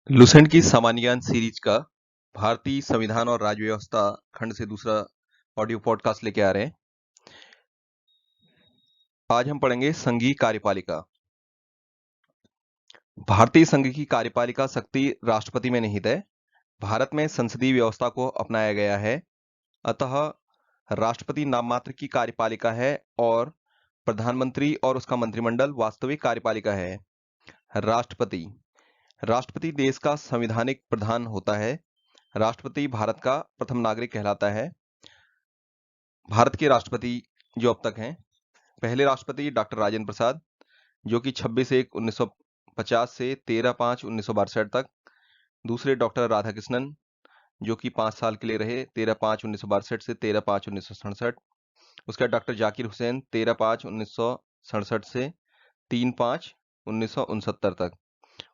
Lucent की सामान्य ज्ञान सीरीज का भारतीय संविधान और राज्य व्यवस्था खंड से दूसरा ऑडियो पॉडकास्ट लेके आ रहे हैं। आज हम पढ़ेंगे संघीय कार्यपालिका। भारतीय संघ की कार्यपालिका शक्ति राष्ट्रपति में निहित है। भारत में संसदीय व्यवस्था को अपनाया गया है, अतः राष्ट्रपति नाम मात्र की कार्यपालिका है और प्रधानमंत्री और उसका मंत्रिमंडल वास्तविक कार्यपालिका है। राष्ट्रपति राष्ट्रपति देश का संवैधानिक प्रधान होता है। राष्ट्रपति भारत का प्रथम नागरिक कहलाता है। भारत के राष्ट्रपति जो अब तक हैं, पहले राष्ट्रपति डॉक्टर राजेंद्र प्रसाद, जो कि 26/1/1950 से 13/5/1962 तक। दूसरे डॉक्टर राधाकृष्णन, जो कि 5 साल के लिए रहे, 13/5/1962 से 13/5/1967। उसके बाद डॉक्टर जाकिर हुसैन, 13/5/1967 से 3/5/1969 तक।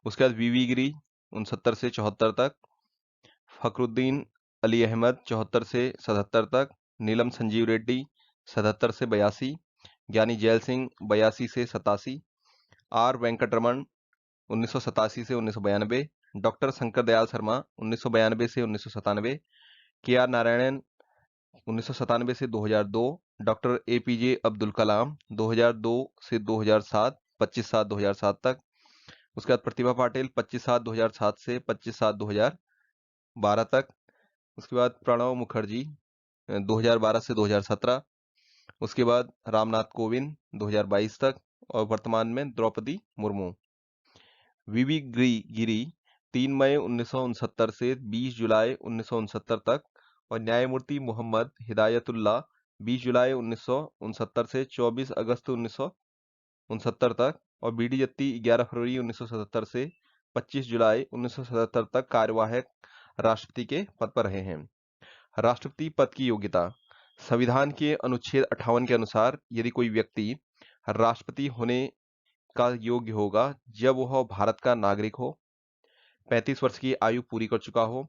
उसके बाद वीवी गिरी, 69 से 74 तक। फखरुद्दीन अली अहमद, 74 से 77 तक। नीलम संजीव रेड्डी, 77 से 82। ज्ञानी जैल सिंह, 82 से 87। आर वेंकटरमण, 1987 से 1992। डॉक्टर शंकर दयाल शर्मा, 1992 से 1997। के आर नारायणन, 1997 से 2002। डॉक्टर एपीजे अब्दुल कलाम, 2002 से 2007, 25/7/2007 तक। उसके बाद प्रतिभा पाटिल, 25/7/2007 से 25/7/2012 तक। उसके बाद प्रणब मुखर्जी, 2012 से 2017। उसके बाद रामनाथ कोविंद, 2022 तक। और वर्तमान में द्रौपदी मुर्मू। वीवी गिरी, 3 मई 1969 से 20 जुलाई 1969 तक। और न्यायमूर्ति मोहम्मद हिदायतुल्लाह, 20 जुलाई 1969 से 24 अगस्त 1969 तक। और बीडी जत्ती, 11 फरवरी 1977 से 25 जुलाई 1977 तक कार्यवाहक राष्ट्रपति के पद पर रहे हैं। राष्ट्रपति पद की योग्यता। संविधान के अनुच्छेद 58 के अनुसार यदि कोई व्यक्ति राष्ट्रपति होने का योग्य होगा जब वह भारत का नागरिक हो, 35 वर्ष की आयु पूरी कर चुका हो,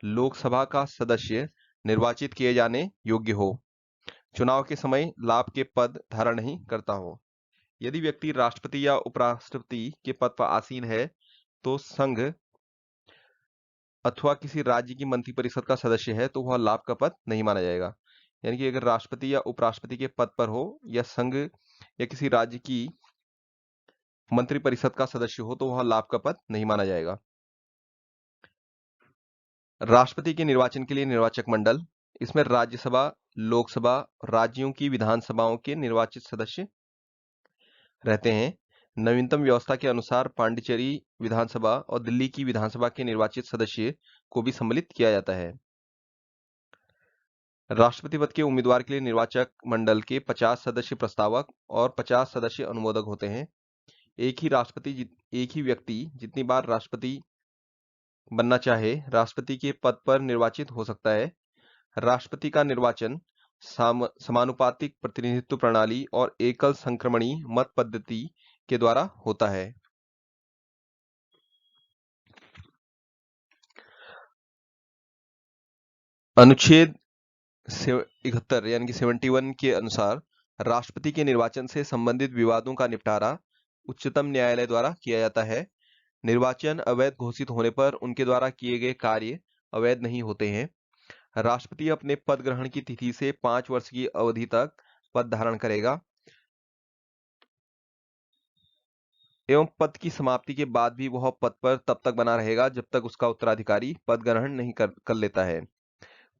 लोकसभा का सदस्य निर्वाचित किए जाने योग्य हो, चुनाव के समय लाभ के पद धारण नहीं करता हो। यदि व्यक्ति राष्ट्रपति या उपराष्ट्रपति के पद पर आसीन है तो संघ अथवा किसी राज्य की मंत्रिपरिषद का सदस्य है तो वह लाभ का पद नहीं माना जाएगा। यानी कि अगर राष्ट्रपति या उपराष्ट्रपति के पद पर हो या संघ या किसी राज्य की मंत्रिपरिषद का सदस्य हो तो वह लाभ का पद नहीं माना जाएगा। राष्ट्रपति के निर्वाचन के लिए निर्वाचक मंडल, इसमें राज्यसभा, लोकसभा, राज्यों की विधानसभाओं के निर्वाचित सदस्य रहते हैं। नवीनतम व्यवस्था के अनुसार पांडिचेरी विधानसभा और दिल्ली की विधानसभा के निर्वाचित सदस्य को भी सम्मिलित किया जाता है। राष्ट्रपति पद के उम्मीदवार के लिए निर्वाचक मंडल के 50 सदस्य प्रस्तावक और 50 सदस्य अनुमोदक होते हैं। एक ही व्यक्ति जितनी बार राष्ट्रपति बनना चाहे राष्ट्रपति के पद पर निर्वाचित हो सकता है। राष्ट्रपति का निर्वाचन समानुपातिक प्रतिनिधित्व प्रणाली और एकल संक्रमणी मत पद्धति के द्वारा होता है। अनुच्छेद 71 यानी कि 71 के अनुसार राष्ट्रपति के निर्वाचन से संबंधित विवादों का निपटारा उच्चतम न्यायालय द्वारा किया जाता है। निर्वाचन अवैध घोषित होने पर उनके द्वारा किए गए कार्य अवैध नहीं होते हैं। राष्ट्रपति अपने पद ग्रहण की तिथि से 5 वर्ष की अवधि तक पद धारण करेगा एवं पद की समाप्ति के बाद भी वह पद पर तब तक बना रहेगा जब तक उसका उत्तराधिकारी पद ग्रहण नहीं कर लेता है।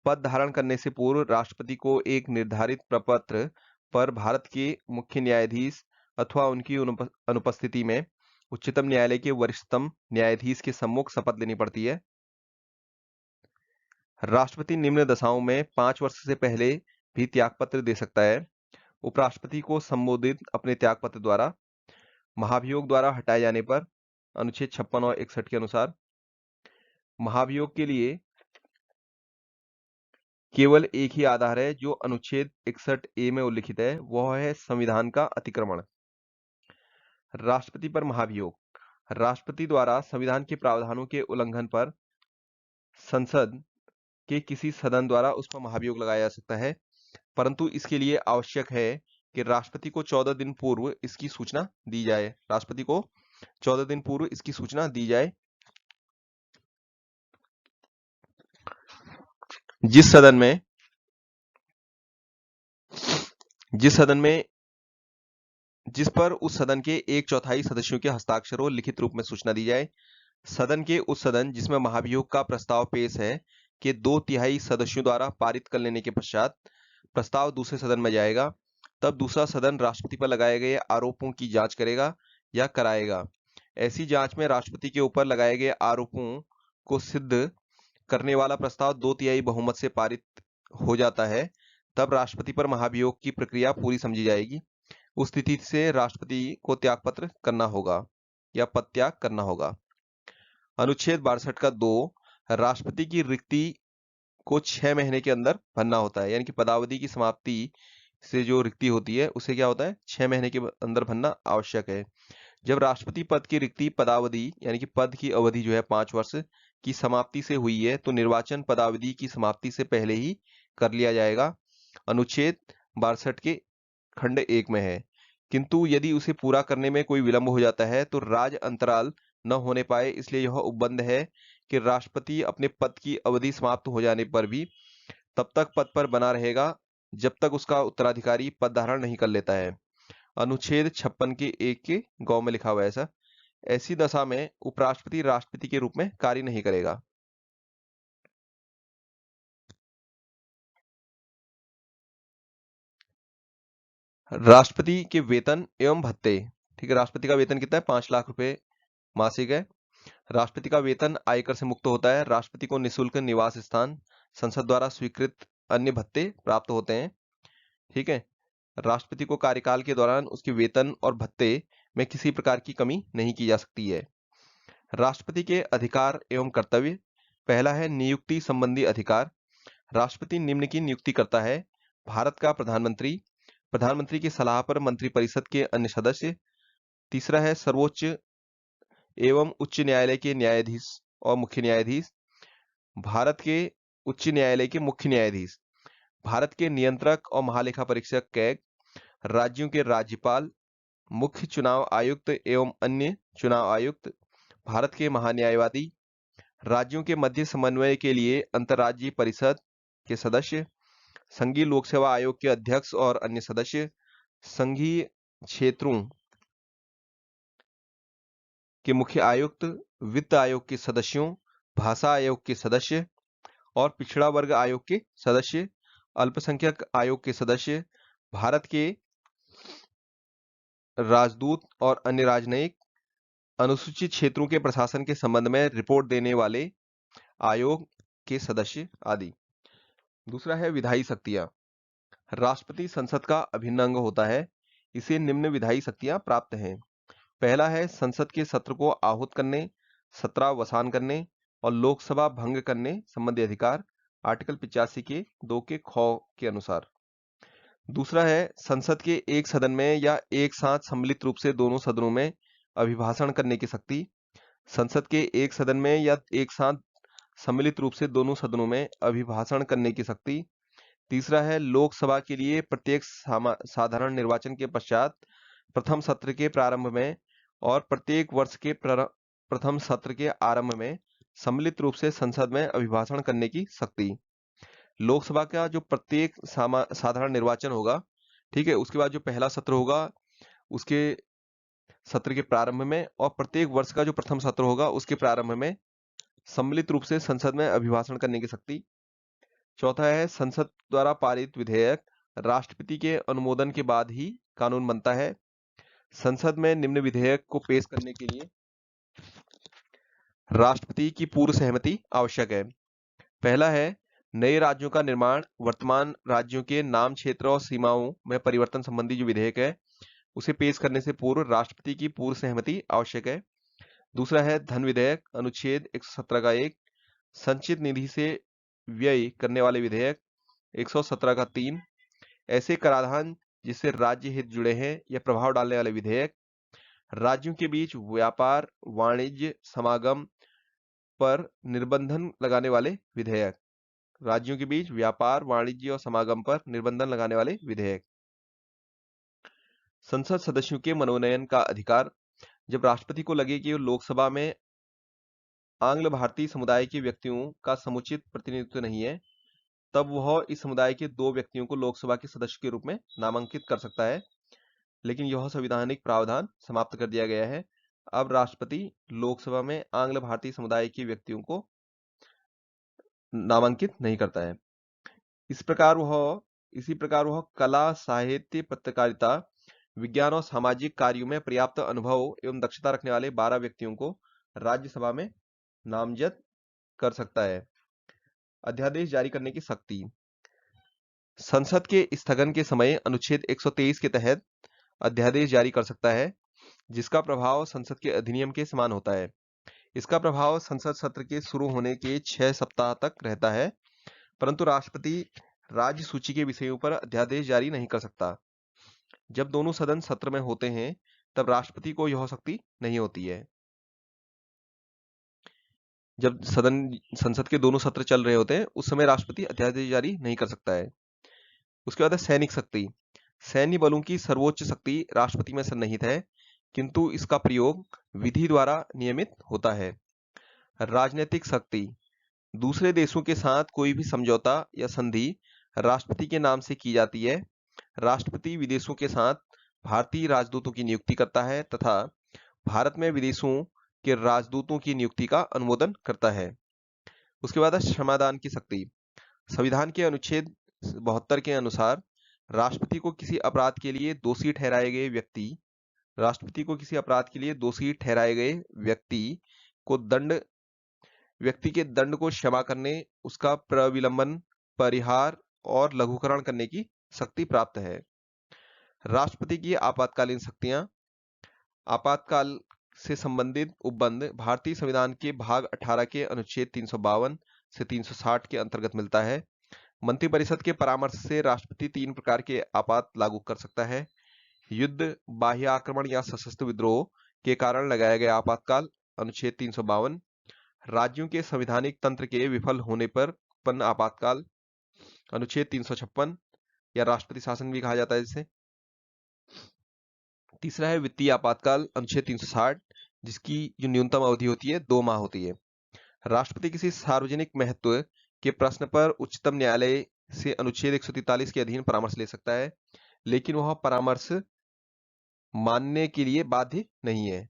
पद धारण करने से पूर्व राष्ट्रपति को एक निर्धारित प्रपत्र पर भारत के मुख्य न्यायाधीश अथवा उनकी अनुपस्थिति में उच्चतम न्यायालय के वरिष्ठतम न्यायाधीश के सम्मुख शपथ लेनी पड़ती है। राष्ट्रपति निम्न दशाओं में 5 वर्ष से पहले भी त्यागपत्र दे सकता है। उपराष्ट्रपति को संबोधित अपने त्यागपत्र द्वारा महाभियोग द्वारा हटाए जाने पर अनुच्छेद 56 और 61 के अनुसार महाभियोग के लिए केवल एक ही आधार है जो अनुच्छेद 61A में उल्लिखित है, वह है संविधान का अतिक्रमण। राष्ट्रपति पर महाभियोग। राष्ट्रपति द्वारा संविधान के प्रावधानों के उल्लंघन पर संसद के किसी सदन द्वारा उस पर महाभियोग लगाया जा सकता है, परंतु इसके लिए आवश्यक है कि राष्ट्रपति को 14 दिन पूर्व इसकी सूचना दी जाए। राष्ट्रपति को 14 दिन पूर्व इसकी सूचना दी जाए। जिस सदन में जिस सदन में जिस पर उस सदन के 1/4 सदस्यों के हस्ताक्षर हो, लिखित रूप में सूचना दी जाए। सदन के उस सदन जिसमें महाभियोग का प्रस्ताव पेश है के 2/3 सदस्यों द्वारा पारित कर लेने के पश्चात प्रस्ताव दूसरे सदन में जाएगा। तब दूसरा सदन राष्ट्रपति पर लगाए गए आरोपों की जांच करेगा या कराएगा। ऐसी जांच में राष्ट्रपति के ऊपर लगाए गए आरोपों को सिद्ध करने वाला प्रस्ताव 2/3 बहुमत से पारित हो जाता है। तब राष्ट्रपति पर महाभियोग की प्रक्रिया पूरी समझी जाएगी। उस स्थिति से राष्ट्रपति को त्यागपत्र करना होगा या पदत्याग करना होगा। अनुच्छेद 62 का 2 राष्ट्रपति की रिक्ति को 6 महीने के अंदर भरना होता है, यानी कि पदावधि की समाप्ति से जो रिक्ति होती है उसे क्या होता है, 6 महीने के अंदर भरना आवश्यक है। जब राष्ट्रपति पद की रिक्ति पदावधि यानी कि पद की अवधि जो है 5 वर्ष की समाप्ति से हुई है तो निर्वाचन पदावधि की समाप्ति से पहले ही कर लिया जाएगा। अनुच्छेद 62 के खंड 1 में है। किंतु यदि उसे पूरा करने में कोई विलंब हो जाता है तो राज अंतराल न होने पाए, इसलिए यह उपबंध है कि राष्ट्रपति अपने पद की अवधि समाप्त हो जाने पर भी तब तक पद पर बना रहेगा जब तक उसका उत्तराधिकारी पद धारण नहीं कर लेता है। अनुच्छेद 56 के 1 के गौ में लिखा हुआ है ऐसा। ऐसी दशा में उपराष्ट्रपति राष्ट्रपति के रूप में कार्य नहीं करेगा। राष्ट्रपति के वेतन एवं भत्ते। ठीक है, राष्ट्रपति का वेतन कितना है, 5 लाख रुपए मासिक है। राष्ट्रपति का वेतन आयकर से मुक्त होता है। राष्ट्रपति को निःशुल्क निवास स्थान, संसद द्वारा स्वीकृत अन्य भत्ते प्राप्त होते हैं। ठीक है, राष्ट्रपति को कार्यकाल के दौरान उसके वेतन और भत्ते में किसी प्रकार की कमी नहीं की जा सकती है। राष्ट्रपति के अधिकार एवं कर्तव्य। पहला है नियुक्ति संबंधी अधिकार। राष्ट्रपति निम्न की नियुक्ति करता है: भारत का प्रधानमंत्री, प्रधानमंत्री की सलाह पर मंत्रिपरिषद के अन्य सदस्य। तीसरा है सर्वोच्च एवं उच्च न्यायालय के न्यायाधीश और मुख्य न्यायाधीश, भारत के उच्च न्यायालय के मुख्य न्यायाधीश, भारत के नियंत्रक और महालेखा परीक्षक कैग, राज्यों के राज्यपाल, मुख्य चुनाव आयुक्त एवं अन्य चुनाव आयुक्त, भारत के महान्यायवादी, राज्यों के मध्य समन्वय के लिए अंतर्राज्यीय परिषद के सदस्य, संघीय लोक सेवा आयोग के अध्यक्ष और अन्य सदस्य, संघीय क्षेत्रों के मुख्य आयुक्त, वित्त आयोग के सदस्यों, भाषा आयोग के सदस्य और पिछड़ा वर्ग आयोग के सदस्य, अल्पसंख्यक आयोग के सदस्य, भारत के राजदूत और अन्य राजनयिक, अनुसूचित क्षेत्रों के प्रशासन के संबंध में रिपोर्ट देने वाले आयोग के सदस्य आदि। दूसरा है विधायी शक्तियां। राष्ट्रपति संसद का अभिन्न अंग होता है। इसे निम्न विधायी शक्तियां प्राप्त हैं। पहला है संसद के सत्र को आहूत करने, सत्रावसान करने और लोकसभा भंग करने संबंधी अधिकार, आर्टिकल 85 के 2 के ख के अनुसार। दूसरा है संसद के एक सदन में या एक साथ सम्मिलित रूप से दोनों सदनों में अभिभाषण करने की शक्ति। संसद के एक सदन में या एक साथ सम्मिलित रूप से दोनों सदनों में अभिभाषण करने की शक्ति। तीसरा है लोकसभा के लिए प्रत्येक साधारण निर्वाचन के पश्चात प्रथम सत्र के प्रारंभ में और प्रत्येक वर्ष के प्रथम सत्र के आरंभ में सम्मिलित रूप से संसद में अभिभाषण करने की शक्ति। लोकसभा का जो प्रत्येक साधारण निर्वाचन होगा, ठीक है, उसके बाद जो पहला सत्र होगा उसके सत्र के प्रारंभ में और प्रत्येक वर्ष का जो प्रथम सत्र होगा उसके प्रारंभ में सम्मिलित रूप से संसद में अभिभाषण करने की शक्ति। चौथा है संसद द्वारा पारित विधेयक राष्ट्रपति के अनुमोदन के बाद ही कानून बनता है। संसद में निम्न विधेयक को पेश करने के लिए राष्ट्रपति की पूर्व सहमति आवश्यक है। पहला है नए राज्यों का निर्माण, वर्तमान राज्यों के नाम, क्षेत्र और सीमाओं में परिवर्तन संबंधी जो विधेयक है उसे पेश करने से पूर्व राष्ट्रपति की पूर्व सहमति आवश्यक है। दूसरा है धन विधेयक, अनुच्छेद 117 का 1, संचित निधि से व्यय करने वाले विधेयक, 117 का 3, ऐसे कराधान जिससे राज्य हित जुड़े हैं या प्रभाव डालने वाले विधेयक, राज्यों के बीच व्यापार वाणिज्य समागम पर निर्बंधन लगाने वाले विधेयक, राज्यों के बीच व्यापार वाणिज्य और समागम पर निर्बंधन लगाने वाले विधेयक। संसद सदस्यों के मनोनयन का अधिकार। जब राष्ट्रपति को लगे कि लोकसभा में आंग्ल भारतीय समुदाय के व्यक्तियों का समुचित प्रतिनिधित्व नहीं है तब वह इस समुदाय के 2 व्यक्तियों को लोकसभा के सदस्य के रूप में नामांकित कर सकता है। लेकिन यह संवैधानिक प्रावधान समाप्त कर दिया गया है। अब राष्ट्रपति लोकसभा में आंग्ल भारतीय समुदाय के व्यक्तियों को नामांकित नहीं करता है। इसी प्रकार वह कला, साहित्य, पत्रकारिता, विज्ञान और सामाजिक कार्यों में पर्याप्त अनुभव एवं दक्षता रखने वाले 12 व्यक्तियों को राज्यसभा में नामजद कर सकता है। अध्यादेश जारी करने की शक्ति। संसद के स्थगन के समय अनुच्छेद 123 के तहत अध्यादेश जारी कर सकता है, जिसका प्रभाव संसद के अधिनियम के समान होता है। इसका प्रभाव संसद सत्र के शुरू होने के 6 सप्ताह तक रहता है, परंतु राष्ट्रपति राज्य सूची के विषयों पर अध्यादेश जारी नहीं कर सकता। जब दोनों सदन सत्र में होते हैं, तब राष्ट्रपति को यह शक्ति नहीं होती है। जब संसद के दोनों सत्र चल रहे होते हैं, उस समय राष्ट्रपति अध्यादेश जारी नहीं कर सकता है। उसके बाद है सैनिक शक्ति। सैन्य बलों की सर्वोच्च शक्ति राष्ट्रपति में सन्निहित है, किंतु इसका प्रयोग विधि द्वारा नियमित होता है। राजनीतिक शक्ति। दूसरे देशों के साथ कोई भी समझौता या संधि राष्ट्रपति के नाम से की जाती है। राष्ट्रपति विदेशों के साथ भारतीय राजदूतों की नियुक्ति करता है तथा भारत में विदेशों के राजदूतों की नियुक्ति का अनुमोदन करता है। उसके बाद है क्षमादान की शक्ति। संविधान के अनुच्छेद 72 के अनुसार राष्ट्रपति को किसी अपराध के लिए दोषी ठहराए गए व्यक्ति के दंड को क्षमा करने, उसका प्रविलंबन, परिहार और लघुकरण करने की शक्ति प्राप्त है। राष्ट्रपति की आपातकालीन शक्तियां। आपातकाल से संबंधित उपबंध भारतीय संविधान के भाग 18 के अनुच्छेद 352 से 360 के अंतर्गत मिलता है। मंत्रिपरिषद के परामर्श से राष्ट्रपति 3 प्रकार के आपात लागू कर सकता है। युद्ध, बाह्य आक्रमण या सशस्त्र विद्रोह के कारण लगाया गया आपातकाल, अनुच्छेद 352। राज्यों के संवैधानिक तंत्र के विफल होने पर उत्पन्न आपातकाल, अनुच्छेद 356 या राष्ट्रपति शासन भी कहा जाता है जिसे। तीसरा है वित्तीय आपातकाल, अनुच्छेद 360, जिसकी जो न्यूनतम अवधि होती है 2 माह होती है। राष्ट्रपति किसी सार्वजनिक महत्व के प्रश्न पर उच्चतम न्यायालय से अनुच्छेद 143 के अधीन परामर्श ले सकता है, लेकिन वह परामर्श मानने के लिए बाध्य नहीं है।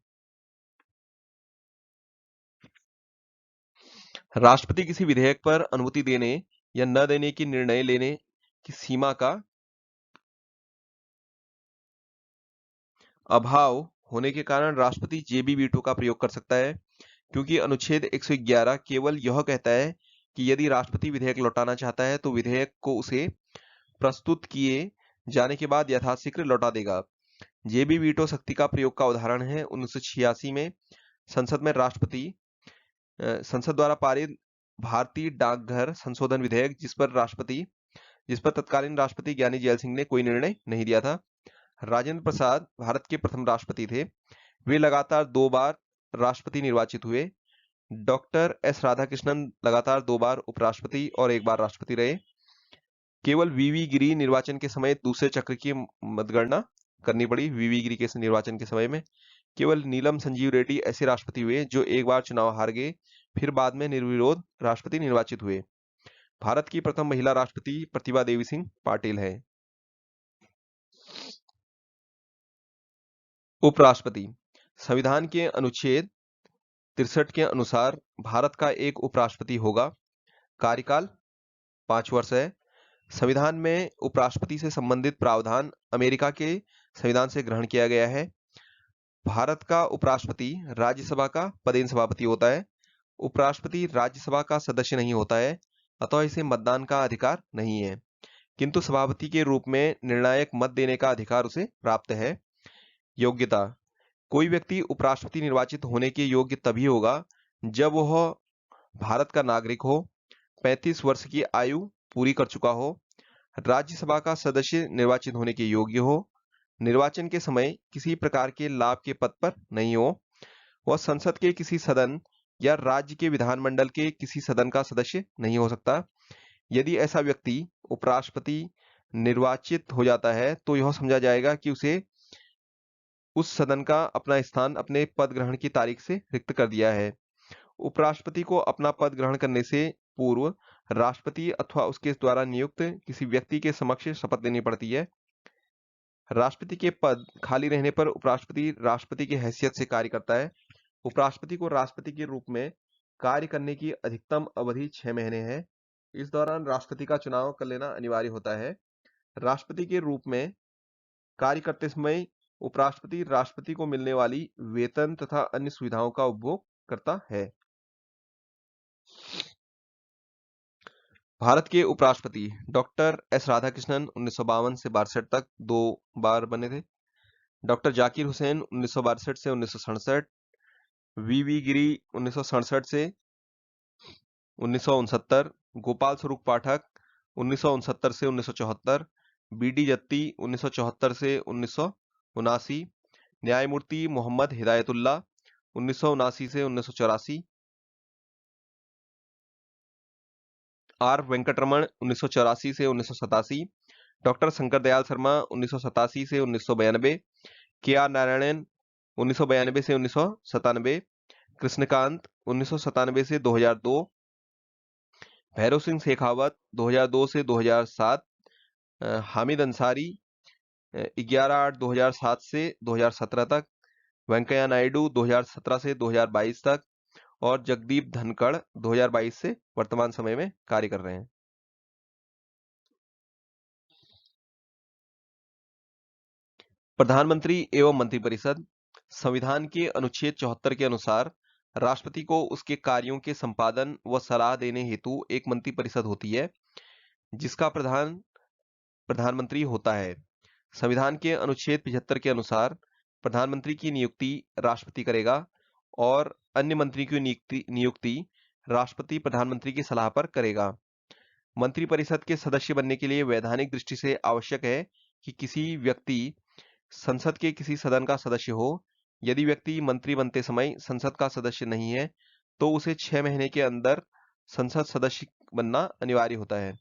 राष्ट्रपति किसी विधेयक पर अनुमति देने या न देने की निर्णय लेने की सीमा का अभाव होने के कारण राष्ट्रपति जेबी वीटो का प्रयोग कर सकता है, क्योंकि अनुच्छेद 111 केवल यह कहता है कि यदि राष्ट्रपति विधेयक लौटाना चाहता है तो विधेयक को उसे प्रस्तुत किए जाने के बाद यथाशीघ्र लौटा देगा। जेबी वीटो शक्ति का प्रयोग का उदाहरण है 1986 में संसद द्वारा पारित भारतीय डाकघर संशोधन विधेयक, जिस पर तत्कालीन राष्ट्रपति ज्ञानी जैल सिंह ने कोई निर्णय नहीं दिया था। राजेंद्र प्रसाद भारत के प्रथम राष्ट्रपति थे। वे लगातार 2 बार राष्ट्रपति निर्वाचित हुए। डॉक्टर एस राधाकृष्णन लगातार 2 बार उपराष्ट्रपति और 1 बार राष्ट्रपति रहे। केवल वीवी गिरी निर्वाचन के समय दूसरे चक्र की मतगणना करनी पड़ी। वीवी गिरी के निर्वाचन के समय में केवल नीलम संजीव रेड्डी ऐसे राष्ट्रपति हुए जो 1 बार चुनाव हार गए, फिर बाद में निर्विरोध राष्ट्रपति निर्वाचित हुए। भारत की प्रथम महिला राष्ट्रपति प्रतिभा देवी सिंह पाटिल है। उपराष्ट्रपति। संविधान के अनुच्छेद 63 के अनुसार भारत का एक उपराष्ट्रपति होगा। कार्यकाल 5 वर्ष है। संविधान में उपराष्ट्रपति से संबंधित प्रावधान अमेरिका के संविधान से ग्रहण किया गया है। भारत का उपराष्ट्रपति राज्यसभा का पदेन सभापति होता है। उपराष्ट्रपति राज्यसभा का सदस्य नहीं होता है, अतः इसे मतदान का अधिकार नहीं है, किंतु सभापति के रूप में निर्णायक मत देने का अधिकार उसे प्राप्त है। योग्यता। कोई व्यक्ति उपराष्ट्रपति निर्वाचित होने के योग्य तभी होगा जब वह भारत का नागरिक हो, 35 वर्ष की आयु पूरी कर चुका हो, राज्यसभा का सदस्य निर्वाचित होने के योग्य हो, निर्वाचन के समय किसी प्रकार के लाभ के पद पर नहीं हो, वह संसद के किसी सदन या राज्य के विधानमंडल के किसी सदन का सदस्य नहीं हो सकता। यदि ऐसा व्यक्ति उपराष्ट्रपति निर्वाचित हो जाता है तो यह समझा जाएगा कि उसे उस सदन का अपना स्थान अपने पद ग्रहण की तारीख से रिक्त कर दिया है। उपराष्ट्रपति को अपना पद ग्रहण करने से पूर्व राष्ट्रपति अथवा उसके द्वारा नियुक्त किसी व्यक्ति के समक्ष शपथ लेनी पड़ती है। राष्ट्रपति के पद खाली रहने पर उपराष्ट्रपति राष्ट्रपति की हैसियत से कार्य करता है। उपराष्ट्रपति को राष्ट्रपति के रूप में कार्य करने की अधिकतम अवधि 6 महीने है। इस दौरान राष्ट्रपति का चुनाव कर लेना अनिवार्य होता है। राष्ट्रपति के रूप में कार्य करते समय उपराष्ट्रपति राष्ट्रपति को मिलने वाली वेतन तथा अन्य सुविधाओं का उपभोग करता है। भारत के उपराष्ट्रपति डॉक्टर एस राधाकृष्णन 1952 से 62 तक 2 बार बने थे। डॉक्टर जाकिर हुसैन 1962 से 1967, वी गिरी 1967 से 1969, गोपाल स्वरूप पाठक 1969 से 1974, बी.डी. जत्ती 1974 से 1979, न्यायमूर्ति मोहम्मद हिदायतुल्लाह 1979 से 1984, आर वेंकटरमण 1984 से 1987, डॉक्टर शंकर दयाल शर्मा 1987 से 1992, के आर नारायणन 1992 से 1997, कृष्णकांत 1997 से 2002, भैरव सिंह शेखावत 2002 से 2007, हामिद अंसारी 11/8/2007 से 2017 तक, वेंकैया नायडू 2017 से 2022 तक और जगदीप धनखड़ 2022 से वर्तमान समय में कार्य कर रहे हैं। प्रधानमंत्री एवं मंत्रिपरिषद। संविधान के अनुच्छेद 74 के अनुसार राष्ट्रपति को उसके कार्यों के संपादन व सलाह देने हेतु एक मंत्रिपरिषद होती है, जिसका प्रधान प्रधानमंत्री होता है। संविधान के अनुच्छेद 75 के अनुसार प्रधानमंत्री की नियुक्ति राष्ट्रपति करेगा और अन्य मंत्री की नियुक्ति राष्ट्रपति प्रधानमंत्री की सलाह पर करेगा। मंत्रिपरिषद के सदस्य बनने के लिए वैधानिक दृष्टि से आवश्यक है कि किसी व्यक्ति संसद के किसी सदन का सदस्य हो। यदि व्यक्ति मंत्री बनते समय संसद का सदस्य नहीं है तो उसे 6 महीने के अंदर संसद सदस्य बनना अनिवार्य होता है,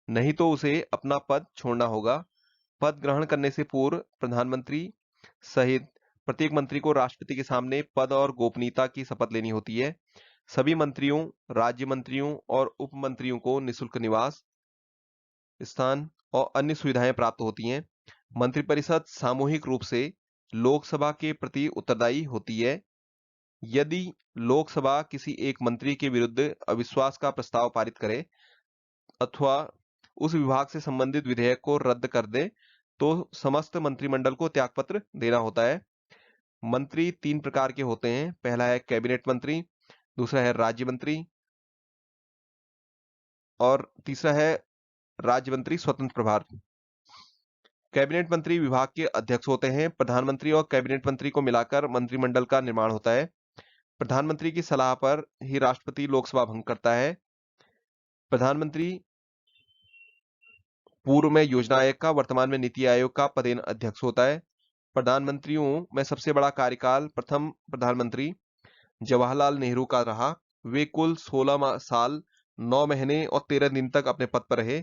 नहीं तो उसे अपना पद छोड़ना होगा। पद ग्रहण करने से पूर्व प्रधानमंत्री सहित प्रत्येक मंत्री को राष्ट्रपति के सामने पद और गोपनीयता की शपथ लेनी होती है। सभी मंत्रियों, राज्य मंत्रियों और उप मंत्रियों को निःशुल्क निवास स्थान और अन्य सुविधाएं प्राप्त होती हैं। मंत्रिपरिषद सामूहिक रूप से लोकसभा के प्रति उत्तरदायी होती है। यदि लोकसभा किसी एक मंत्री के विरुद्ध अविश्वास का प्रस्ताव पारित करे अथवा उस विभाग से संबंधित विधेयक को रद्द कर दे तो समस्त मंत्रिमंडल को त्यागपत्र देना होता है। मंत्री 3 प्रकार के होते हैं। पहला है कैबिनेट मंत्री, दूसरा है राज्य मंत्री और तीसरा है राज्य मंत्री स्वतंत्र प्रभार। कैबिनेट मंत्री विभाग के अध्यक्ष होते हैं। प्रधानमंत्री और कैबिनेट मंत्री को मिलाकर मंत्रिमंडल का निर्माण होता है। प्रधानमंत्री की सलाह पर ही राष्ट्रपति लोकसभा भंग करता है। प्रधानमंत्री पूर्व में योजना आयोग का, वर्तमान में नीति आयोग का पदेन अध्यक्ष होता है। प्रधानमंत्रियों में सबसे बड़ा कार्यकाल प्रथम प्रधानमंत्री जवाहरलाल नेहरू का रहा। वे कुल 16 साल 9 महीने और 13 दिन तक अपने पद पर रहे।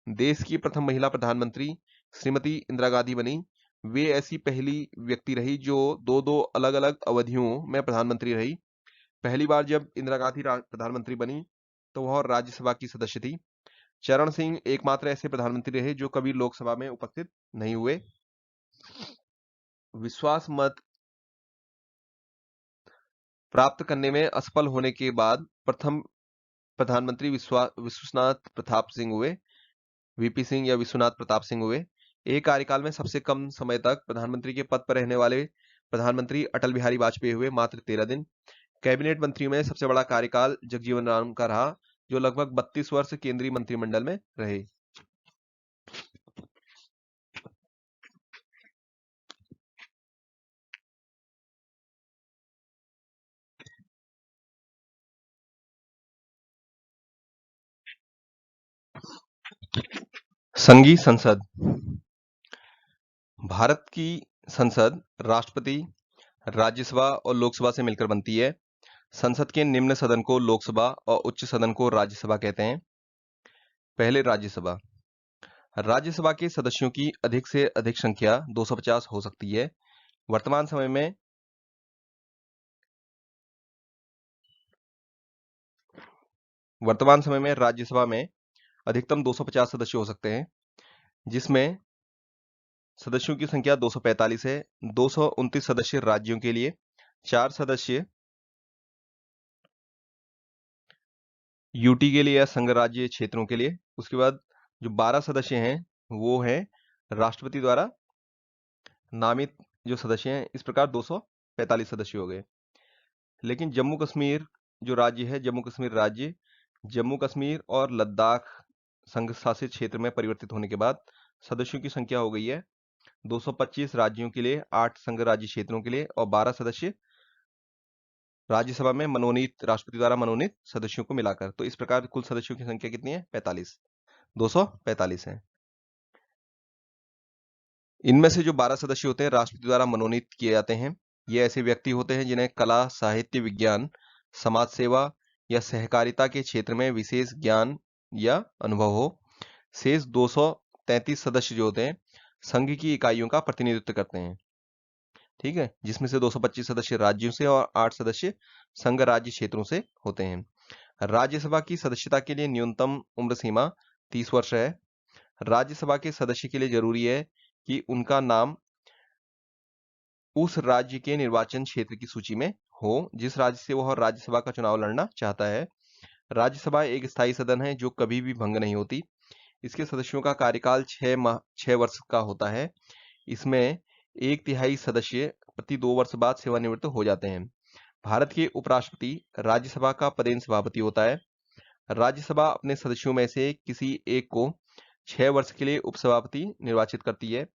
देश की प्रथम महिला प्रधानमंत्री श्रीमती इंदिरा गांधी बनी। वे ऐसी पहली व्यक्ति रही जो दो अलग अलग अवधियों में प्रधानमंत्री रही। पहली बार जब इंदिरा गांधी प्रधानमंत्री बनी तो वह राज्यसभा की सदस्य थी। चरण सिंह एकमात्र ऐसे प्रधानमंत्री रहे जो कभी लोकसभा में उपस्थित नहीं हुए। विश्वास मत प्राप्त करने में असफल होने के बाद प्रथम प्रधानमंत्री विश्वनाथ प्रताप सिंह हुए, वीपी सिंह या विश्वनाथ प्रताप सिंह हुए। एक कार्यकाल में सबसे कम समय तक प्रधानमंत्री के पद पर रहने वाले प्रधानमंत्री अटल बिहारी वाजपेयी हुए, मात्र 13 दिन। कैबिनेट मंत्रियों में सबसे बड़ा कार्यकाल जगजीवन राम का रहा, जो लगभग 32 वर्ष केंद्रीय मंत्रिमंडल में रहे। संघीय संसद। भारत की संसद राष्ट्रपति, राज्यसभा और लोकसभा से मिलकर बनती है। संसद के निम्न सदन को लोकसभा और उच्च सदन को राज्यसभा कहते हैं। पहले राज्यसभा। राज्यसभा के सदस्यों की अधिक से अधिक संख्या 250 हो सकती है। वर्तमान समय में वर्तमान समय में राज्यसभा में अधिकतम 250 सदस्य हो सकते हैं, जिसमें सदस्यों की संख्या 245 है। 229 सदस्य राज्यों के लिए, 4 सदस्य यूटी के लिए या संघ राज्य क्षेत्रों के लिए। उसके बाद जो 12 सदस्य हैं वो हैं राष्ट्रपति द्वारा नामित जो सदस्य हैं। इस प्रकार 245 सदस्य हो गए। लेकिन जम्मू कश्मीर जो राज्य है, जम्मू कश्मीर राज्य जम्मू कश्मीर और लद्दाख संघ शासित क्षेत्र में परिवर्तित होने के बाद सदस्यों की संख्या हो गई है 225 राज्यों के लिए, 8 संघ राज्य क्षेत्रों के लिए और 12 सदस्य राज्यसभा में मनोनीत राष्ट्रपति द्वारा मनोनीत सदस्यों को मिलाकर। तो इस प्रकार कुल सदस्यों की संख्या कितनी है? 45, 245 है। इनमें से जो 12 सदस्य होते हैं राष्ट्रपति द्वारा मनोनीत किए जाते हैं। ये ऐसे व्यक्ति होते हैं जिन्हें कला, साहित्य, विज्ञान, समाज सेवा या सहकारिता के क्षेत्र में विशेष ज्ञान या अनुभव हो। शेष 233 सदस्य जो होते हैं संघ की इकाइयों का प्रतिनिधित्व करते हैं। ठीक है, जिसमें से 225 सदस्य राज्यों से और 8 सदस्य संघ राज्य क्षेत्रों से होते हैं। राज्यसभा की सदस्यता के लिए न्यूनतम उम्र सीमा 30 वर्ष है। राज्यसभा के सदस्य के लिए जरूरी है कि उनका नाम उस राज्य के निर्वाचन क्षेत्र की सूची में हो जिस राज्य से वह राज्यसभा का चुनाव लड़ना चाहता है। राज्यसभा एक स्थायी सदन है जो कभी भी भंग नहीं होती। इसके सदस्यों का कार्यकाल 6 वर्ष का होता है। इसमें 1/3 सदस्य प्रति 2 वर्ष बाद सेवानिवृत्त हो जाते हैं। भारत के उपराष्ट्रपति राज्यसभा का पदेन सभापति होता है। राज्यसभा अपने सदस्यों में से किसी एक को 6 वर्ष के लिए उपसभापति निर्वाचित करती है।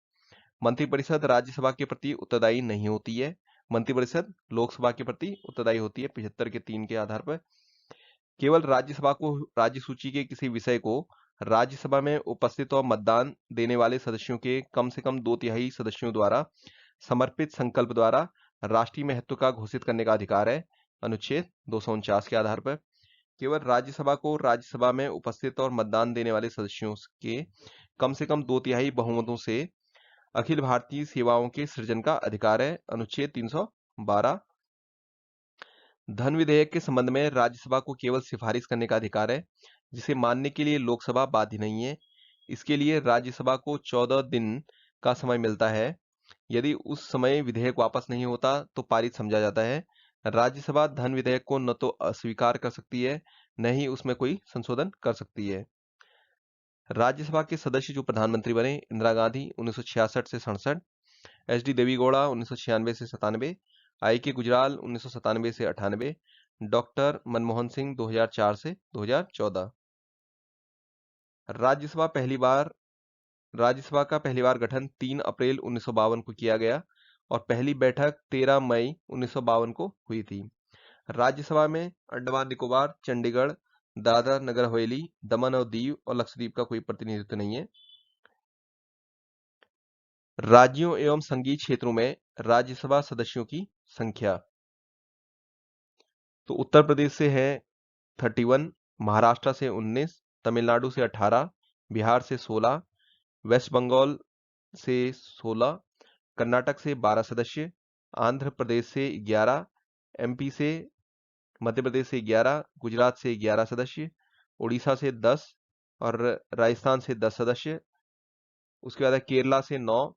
मंत्रिपरिषद राज्यसभा के प्रति उत्तरदायी नहीं होती है। मंत्रिपरिषद लोकसभा के प्रति उत्तरदायी होती है 75 के 3 के आधार पर। केवल राज्यसभा को राज्य सूची के किसी विषय को राज्यसभा में उपस्थित और मतदान देने वाले सदस्यों के कम से कम 2/3 सदस्यों द्वारा समर्पित संकल्प द्वारा राष्ट्रीय महत्व का घोषित करने का अधिकार है, अनुच्छेद 249 के आधार पर। केवल राज्यसभा को राज्यसभा में उपस्थित और मतदान देने वाले सदस्यों के कम से कम 2/3 बहुमतों से अखिल भारतीय सेवाओं के सृजन का अधिकार है, अनुच्छेद 312। धन विधेयक के संबंध में राज्यसभा को केवल सिफारिश करने का अधिकार है, जिसे मानने के लिए लोकसभा बाध्य नहीं है। इसके लिए राज्यसभा को 14 दिन का समय मिलता है। यदि उस समय विधेयक वापस नहीं होता तो पारित समझा जाता है। राज्यसभा धन विधेयक को न तो अस्वीकार कर सकती है, न ही उसमें कोई संशोधन कर सकती है। राज्यसभा के सदस्य जो प्रधानमंत्री बने: इंदिरा गांधी 1966 से 67, एच डी देवेगौड़ा 1996 से 97, आई के गुजराल 1997 से 98, डॉक्टर मनमोहन सिंह 2004 से 2014। राज्यसभा का पहली बार गठन 3 अप्रैल 1952 को किया गया और पहली बैठक 13 मई 1952 को हुई थी। राज्यसभा में अंडमान निकोबार, चंडीगढ़, दादरा नगर हवेली, दमन और दीव और लक्षद्वीप का कोई प्रतिनिधित्व नहीं है। राज्यों एवं संघीय क्षेत्रों में राज्यसभा सदस्यों की संख्या तो उत्तर प्रदेश से है 31, महाराष्ट्र से 19, तमिलनाडु से 18, बिहार से 16, वेस्ट बंगाल से 16, कर्नाटक से 12 सदस्य, आंध्र प्रदेश से 11, एमपी से मध्य प्रदेश से 11, गुजरात से 11 सदस्य, उड़ीसा से 10 और राजस्थान से 10 सदस्य। उसके बाद केरला से 9,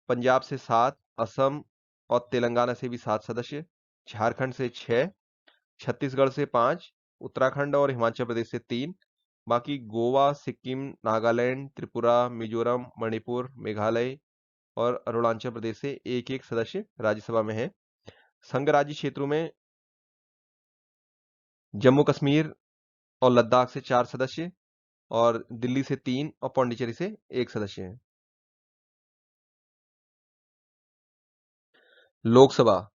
पंजाब से 7, असम और तेलंगाना से भी 7 सदस्य, झारखंड से 6, छत्तीसगढ़ से 5, उत्तराखंड और हिमाचल प्रदेश से 3, बाकी गोवा, सिक्किम, नागालैंड, त्रिपुरा, मिजोरम, मणिपुर, मेघालय और अरुणाचल प्रदेश से एक एक सदस्य राज्यसभा में है। संघ राज्य क्षेत्रों में जम्मू कश्मीर और लद्दाख से 4 सदस्य और दिल्ली से 3 और पौंडीचेरी से 1 सदस्य हैं। लोकसभा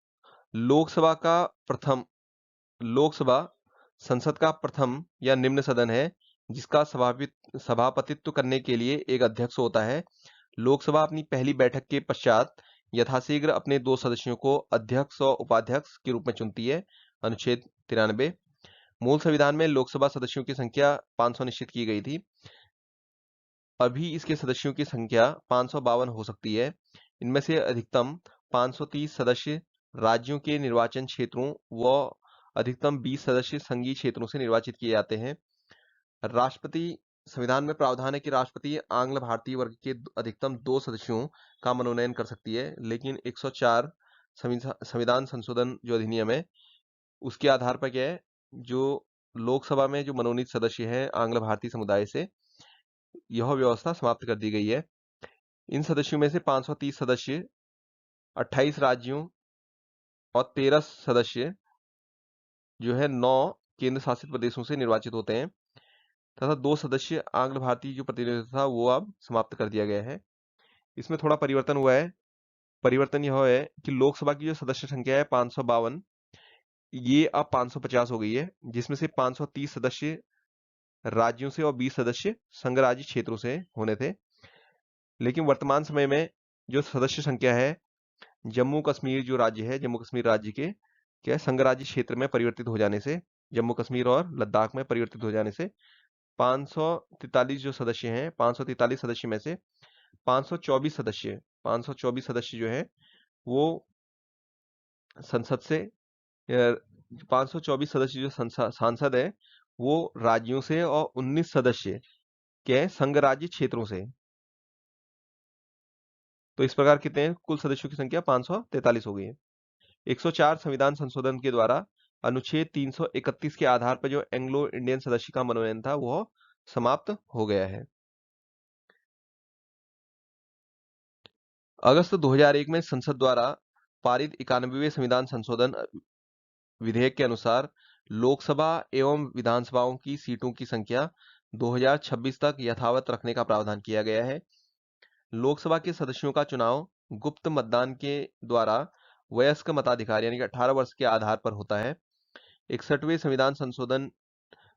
लोकसभा का प्रथम लोकसभा संसद का प्रथम या निम्न सदन है जिसका सभापतित्व करने के लिए एक अध्यक्ष होता है। लोकसभा अपनी पहली बैठक के पश्चात यथाशीघ्र अपने 2 सदस्यों को अध्यक्ष और उपाध्यक्ष के रूप में चुनती है, अनुच्छेद 93। मूल संविधान में लोकसभा सदस्यों की संख्या 500 निश्चित की गई थी। अभी इसके सदस्यों की संख्या 552 हो सकती है। इनमें से अधिकतम 530 सदस्य राज्यों के निर्वाचन क्षेत्रों व अधिकतम 20 सदस्य संघीय क्षेत्रों से निर्वाचित किए जाते हैं। राष्ट्रपति संविधान में प्रावधान है कि राष्ट्रपति आंग्ल भारतीय वर्ग के अधिकतम 2 सदस्यों का मनोनयन कर सकती है, लेकिन 104 संविधान संशोधन जो अधिनियम है उसके आधार पर क्या है, जो लोकसभा में जो मनोनीत सदस्य हैं आंग्ल भारतीय समुदाय से, यह व्यवस्था समाप्त कर दी गई है। इन सदस्यों में से 530 सदस्य 28 राज्यों और 13 सदस्य जो है 9 केंद्र शासित प्रदेशों से निर्वाचित होते हैं, तथा 2 सदस्य आंग्ल भारतीय जो प्रतिनिधित्व था वो अब समाप्त कर दिया गया है। इसमें थोड़ा परिवर्तन हुआ है। परिवर्तन यह है कि लोकसभा की जो सदस्य संख्या है 552, ये अब 550 हो गई है, जिसमें से 530 सदस्य राज्यों से और 20 सदस्य संघ राज्य क्षेत्रों से होने थे। लेकिन वर्तमान समय में जो सदस्य संख्या है, जम्मू कश्मीर जो राज्य है, जम्मू कश्मीर राज्य के क्या संघ राज्य क्षेत्र में परिवर्तित हो जाने से, जम्मू कश्मीर और लद्दाख में परिवर्तित हो जाने से 543 जो सदस्य हैं, 543 सदस्य में से 524 सदस्य जो है वो संसद से 524 सदस्य जो सांसद है वो राज्यों से और 19 सदस्य के संघ राज्य क्षेत्रों से। तो इस प्रकार कितने हैं? कुल सदस्यों की संख्या 543 हो गई है। 104 संविधान संशोधन के द्वारा अनुच्छेद 331 के आधार पर जो एंग्लो इंडियन सदस्य का मनोनयन था वह समाप्त हो गया है। अगस्त 2001 में संसद द्वारा पारित 91वें संविधान संशोधन विधेयक के अनुसार लोकसभा एवं विधानसभाओं की सीटों की संख्या 2026 तक यथावत रखने का प्रावधान किया गया है। लोकसभा के सदस्यों का चुनाव गुप्त मतदान के द्वारा वयस्क मताधिकार यानी कि 18 वर्ष के आधार पर होता है। 61वें संविधान संशोधन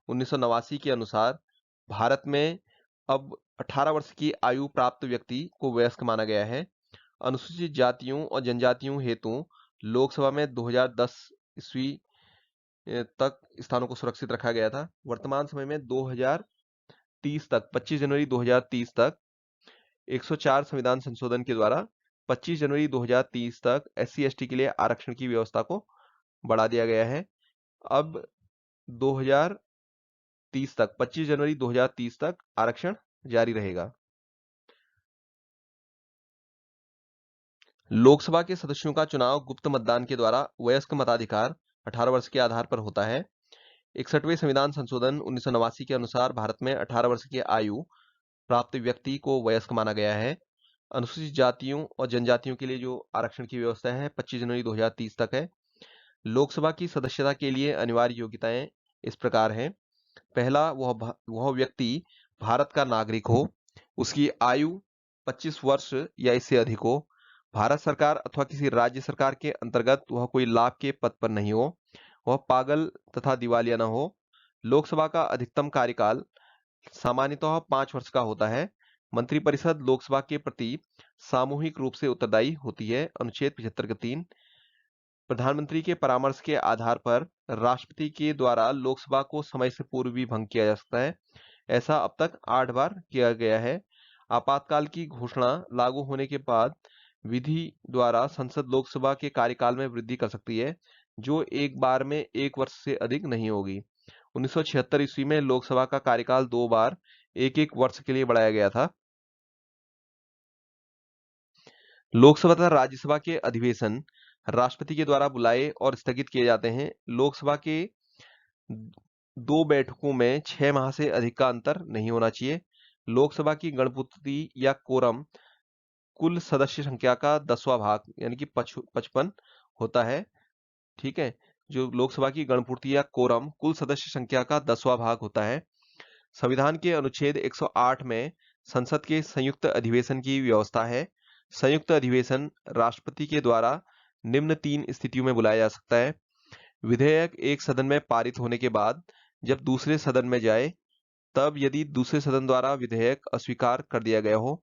1989 के अनुसार भारत में अब 18 वर्ष की आयु प्राप्त व्यक्ति को वयस्क माना गया है। अनुसूचित जातियों और जनजातियों हेतु लोकसभा में 2010 ईस्वी तक स्थानों को सुरक्षित रखा गया था। वर्तमान समय में 2030 तक 25 जनवरी 2030 तक 104 संविधान संशोधन के द्वारा 25 जनवरी 2030 तक SC/ST के लिए आरक्षण की व्यवस्था को बढ़ा दिया गया है। अब 2030 तक 25 जनवरी 2030 तक आरक्षण जारी रहेगा। लोकसभा के सदस्यों का चुनाव गुप्त मतदान के द्वारा वयस्क मताधिकार 18 वर्ष के आधार पर होता है। 61वें संविधान संशोधन 1989 के अनुसार भारत में 18 वर्ष की आयु प्राप्त व्यक्ति को वयस्क माना गया है। अनुसूचित जातियों और जनजातियों के लिए जो आरक्षण की व्यवस्था है 25 जनवरी 2030 तक है। लोकसभा की सदस्यता के लिए अनिवार्य योग्यताएं इस प्रकार हैं। पहला, वह व्यक्ति भारत का नागरिक हो, उसकी आयु 25 वर्ष या इससे अधिक हो, भारत सरकार अथवा किसी राज्य सरकार के अंतर्गत वह कोई लाभ के पद पर नहीं हो, वह पागल तथा दिवालिया न हो। लोकसभा का अधिकतम कार्यकाल सामान्यतः 5 वर्ष का होता है। मंत्रिपरिषद लोकसभा के प्रति सामूहिक रूप से उत्तरदायी होती है। अनुच्छेद 75 के 3। प्रधानमंत्री के परामर्श के आधार पर राष्ट्रपति के द्वारा लोकसभा को समय से पूर्व भी भंग किया जा सकता है। ऐसा अब तक 8 बार किया गया है। आपातकाल की घोषणा लागू होने के बाद विधि द्वारा संसद लोकसभा के कार्यकाल में वृद्धि कर सकती है, जो एक बार में 1 वर्ष से अधिक नहीं होगी। 1976 ईस्वी में लोकसभा का कार्यकाल 2 बार 1-1 वर्ष के लिए बढ़ाया गया था। लोकसभा तथा राज्यसभा के अधिवेशन राष्ट्रपति के द्वारा बुलाए और स्थगित किए जाते हैं। लोकसभा के 2 बैठकों में 6 माह से अधिक का अंतर नहीं होना चाहिए। लोकसभा की गणपूर्ति या कोरम कुल सदस्य संख्या का 10वां भाग यानी कि 55 होता है। ठीक है, जो लोकसभा की गणपूर्ति या कोरम कुल सदस्य संख्या का 10वां भाग होता है। संविधान के अनुच्छेद 108 में संसद के संयुक्त अधिवेशन की व्यवस्था है। संयुक्त अधिवेशन राष्ट्रपति के द्वारा निम्न 3 स्थितियों में बुलाया जा सकता है। विधेयक एक सदन में पारित होने के बाद जब दूसरे सदन में जाए, तब यदि दूसरे सदन द्वारा विधेयक अस्वीकार कर दिया गया हो।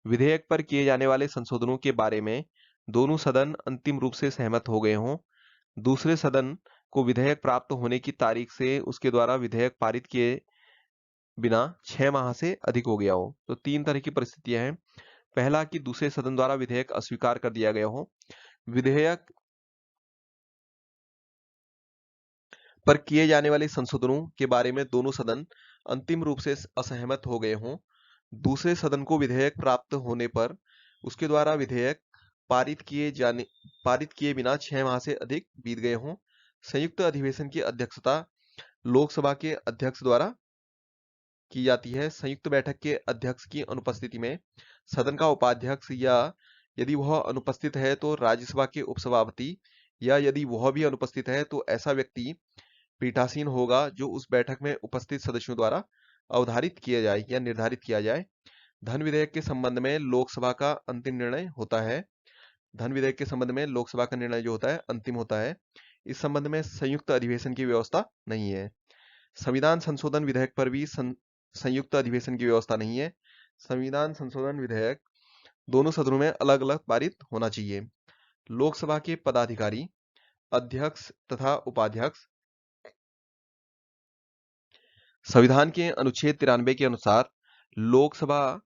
विधेयक पर किए जाने वाले संशोधनों के बारे में दोनों सदन अंतिम रूप से सहमत हो गए हों। दूसरे सदन को विधेयक प्राप्त होने की तारीख से उसके द्वारा विधेयक पारित किए बिना 6 माह से अधिक हो गया हो। तो 3 तरह की परिस्थितियां हैं। पहला कि दूसरे सदन द्वारा विधेयक अस्वीकार कर दिया गया हो। विधेयक पर किए जाने वाले संशोधनों के बारे में दोनों सदन अंतिम रूप से असहमत हो गए हों, दूसरे सदन को विधेयक प्राप्त होने पर उसके द्वारा विधेयक पारित किए बिना 6 माह से अधिक बीत गए हों, संयुक्त अधिवेशन की अध्यक्षता लोकसभा के अध्यक्ष द्वारा की जाती है। संयुक्त बैठक के अध्यक्ष की अनुपस्थिति में सदन का उपाध्यक्ष, या यदि वह अनुपस्थित है तो राज्यसभा के उपसभापति, या यदि वह भी अनुपस्थित है तो ऐसा व्यक्ति पीठासीन होगा जो उस बैठक में उपस्थित सदस्यों द्वारा अवधारित किया जाए या निर्धारित किया जाए। धन विधेयक के संबंध में लोकसभा का अंतिम निर्णय होता है। धन विधेयक के संबंध में लोकसभा का निर्णय जो होता है अंतिम होता है। इस संबंध में संयुक्त अधिवेशन की व्यवस्था नहीं है। संविधान संशोधन विधेयक पर भी संयुक्त अधिवेशन की व्यवस्था नहीं है। संविधान संशोधन विधेयक दोनों सदनों में अलग अलग पारित होना चाहिए। लोकसभा के पदाधिकारी, अध्यक्ष तथा उपाध्यक्ष संविधान के अनुच्छेद 93 के अनुसार लोकसभा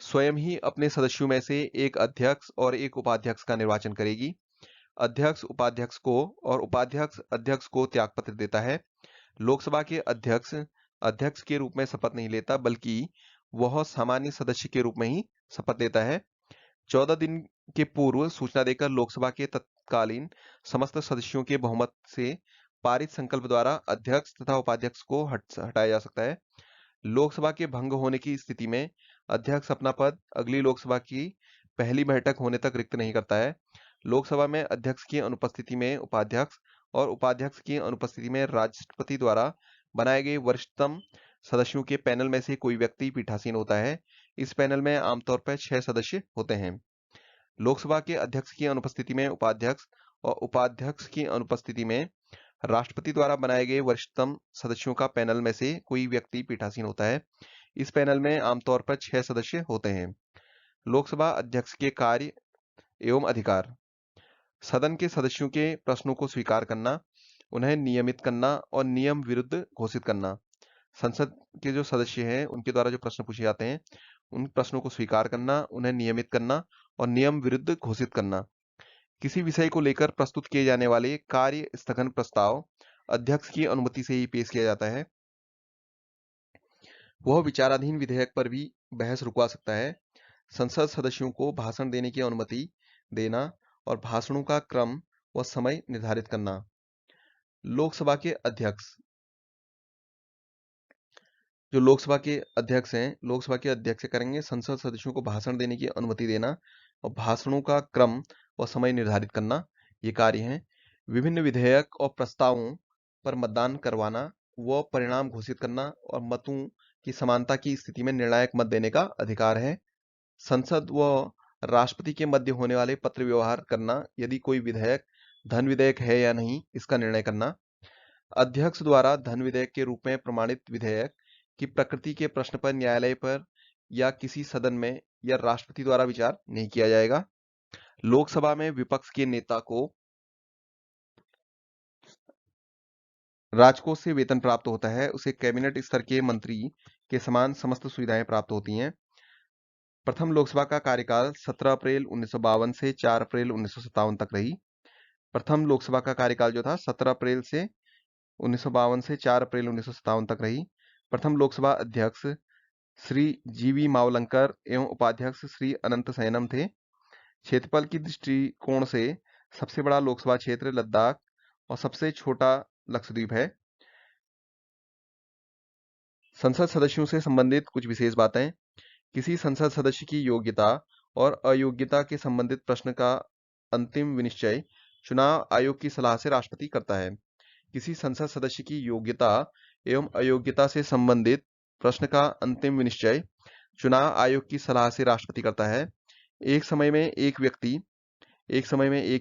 स्वयं ही अपने सदस्यों में से एक अध्यक्ष और एक उपाध्यक्ष का निर्वाचन करेगी। अध्यक्ष उपाध्यक्ष को और उपाध्यक्ष अध्यक्ष को त्यागपत्र देता है। लोकसभा के अध्यक्ष अध्यक्ष के रूप में शपथ नहीं लेता, बल्कि वह सामान्य सदस्य के रूप में ही शपथ लेता है। 14 दिन के पूर्व सूचना देकर लोकसभा के तत्कालीन समस्त सदस्यों के बहुमत से पारित संकल्प द्वारा अध्यक्ष तथा उपाध्यक्ष को हटाया जा सकता है। लोकसभा के भंग होने की स्थिति में अध्यक्ष अपना पद अगली लोकसभा की पहली बैठक होने तक रिक्त नहीं करता है। लोकसभा में अध्यक्ष की अनुपस्थिति में उपाध्यक्ष और उपाध्यक्ष की अनुपस्थिति में राष्ट्रपति द्वारा बनाए गए वरिष्ठतम सदस्यों के पैनल में से कोई व्यक्ति पीठासीन होता है। इस पैनल में आमतौर पर 6 सदस्य होते हैं। लोकसभा के अध्यक्ष की अनुपस्थिति में उपाध्यक्ष और उपाध्यक्ष की अनुपस्थिति में राष्ट्रपति द्वारा बनाए गए वरिष्ठतम सदस्यों का पैनल में से कोई व्यक्ति पीठासीन होता है। इस पैनल में आमतौर पर 6 सदस्य होते हैं। लोकसभा अध्यक्ष के कार्य एवं अधिकार: सदन के सदस्यों के प्रश्नों को स्वीकार करना, उन्हें नियमित करना और नियम विरुद्ध घोषित करना। संसद के जो सदस्य हैं उनके द्वारा जो प्रश्न पूछे जाते हैं उन प्रश्नों को स्वीकार करना, उन्हें नियमित करना और नियम विरुद्ध घोषित करना। किसी विषय को लेकर प्रस्तुत किए जाने वाले कार्य स्थगन प्रस्ताव अध्यक्ष की अनुमति से ही पेश किया जाता है। वह विचाराधीन विधेयक पर भी बहस रुकवा सकता है। संसद सदस्यों को भाषण देने की अनुमति देना और भाषणों का क्रम व समय निर्धारित करना। लोकसभा के अध्यक्ष जो लोकसभा के अध्यक्ष हैं, लोकसभा के अध्यक्ष करेंगे संसद सदस्यों को भाषण देने की अनुमति देना और भाषणों का क्रम व समय निर्धारित करना, ये कार्य हैं। विभिन्न विधेयक और प्रस्तावों पर मतदान करवाना व परिणाम घोषित करना और मतों की समानता की स्थिति में निर्णायक मत देने का अधिकार है। संसद व राष्ट्रपति के मध्य होने वाले पत्र व्यवहार करना, यदि कोई विधेयक धन विधेयक है या नहीं इसका निर्णय करना। अध्यक्ष द्वारा धन विधेयक के रूप में प्रमाणित विधेयक की प्रकृति के प्रश्न पर न्यायालय पर या किसी सदन में या राष्ट्रपति द्वारा विचार नहीं किया जाएगा। लोकसभा में विपक्ष के नेता को राजकोष से वेतन प्राप्त होता है, उसे कैबिनेट स्तर के मंत्री के समान समस्त सुविधाएं प्राप्त होती हैं। प्रथम लोकसभा का कार्यकाल 17 अप्रैल 1952 से 4 अप्रैल 1957 तक रही। प्रथम लोकसभा का कार्यकाल जो था 17 अप्रैल से 1952 से 4 अप्रैल 1957 तक रही। प्रथम लोकसभा अध्यक्ष श्री जीवी मावलंकर एवं उपाध्यक्ष श्री अनंत सैनम थे। क्षेत्रफल की दृष्टिकोण से सबसे बड़ा लोकसभा क्षेत्र लद्दाख और सबसे छोटा लक्षद्वीप है। संसद सदस्यों से संबंधित कुछ विशेष बातें: किसी संसद सदस्य की योग्यता और अयोग्यता के संबंधित प्रश्न का अंतिम विनिश्चय चुनाव आयोग की सलाह से राष्ट्रपति करता है। किसी संसद सदस्य की योग्यता एवं अयोग्यता से संबंधित प्रश्न का अंतिम विनिश्चय चुनाव आयोग की सलाह से राष्ट्रपति करता है। एक समय में एक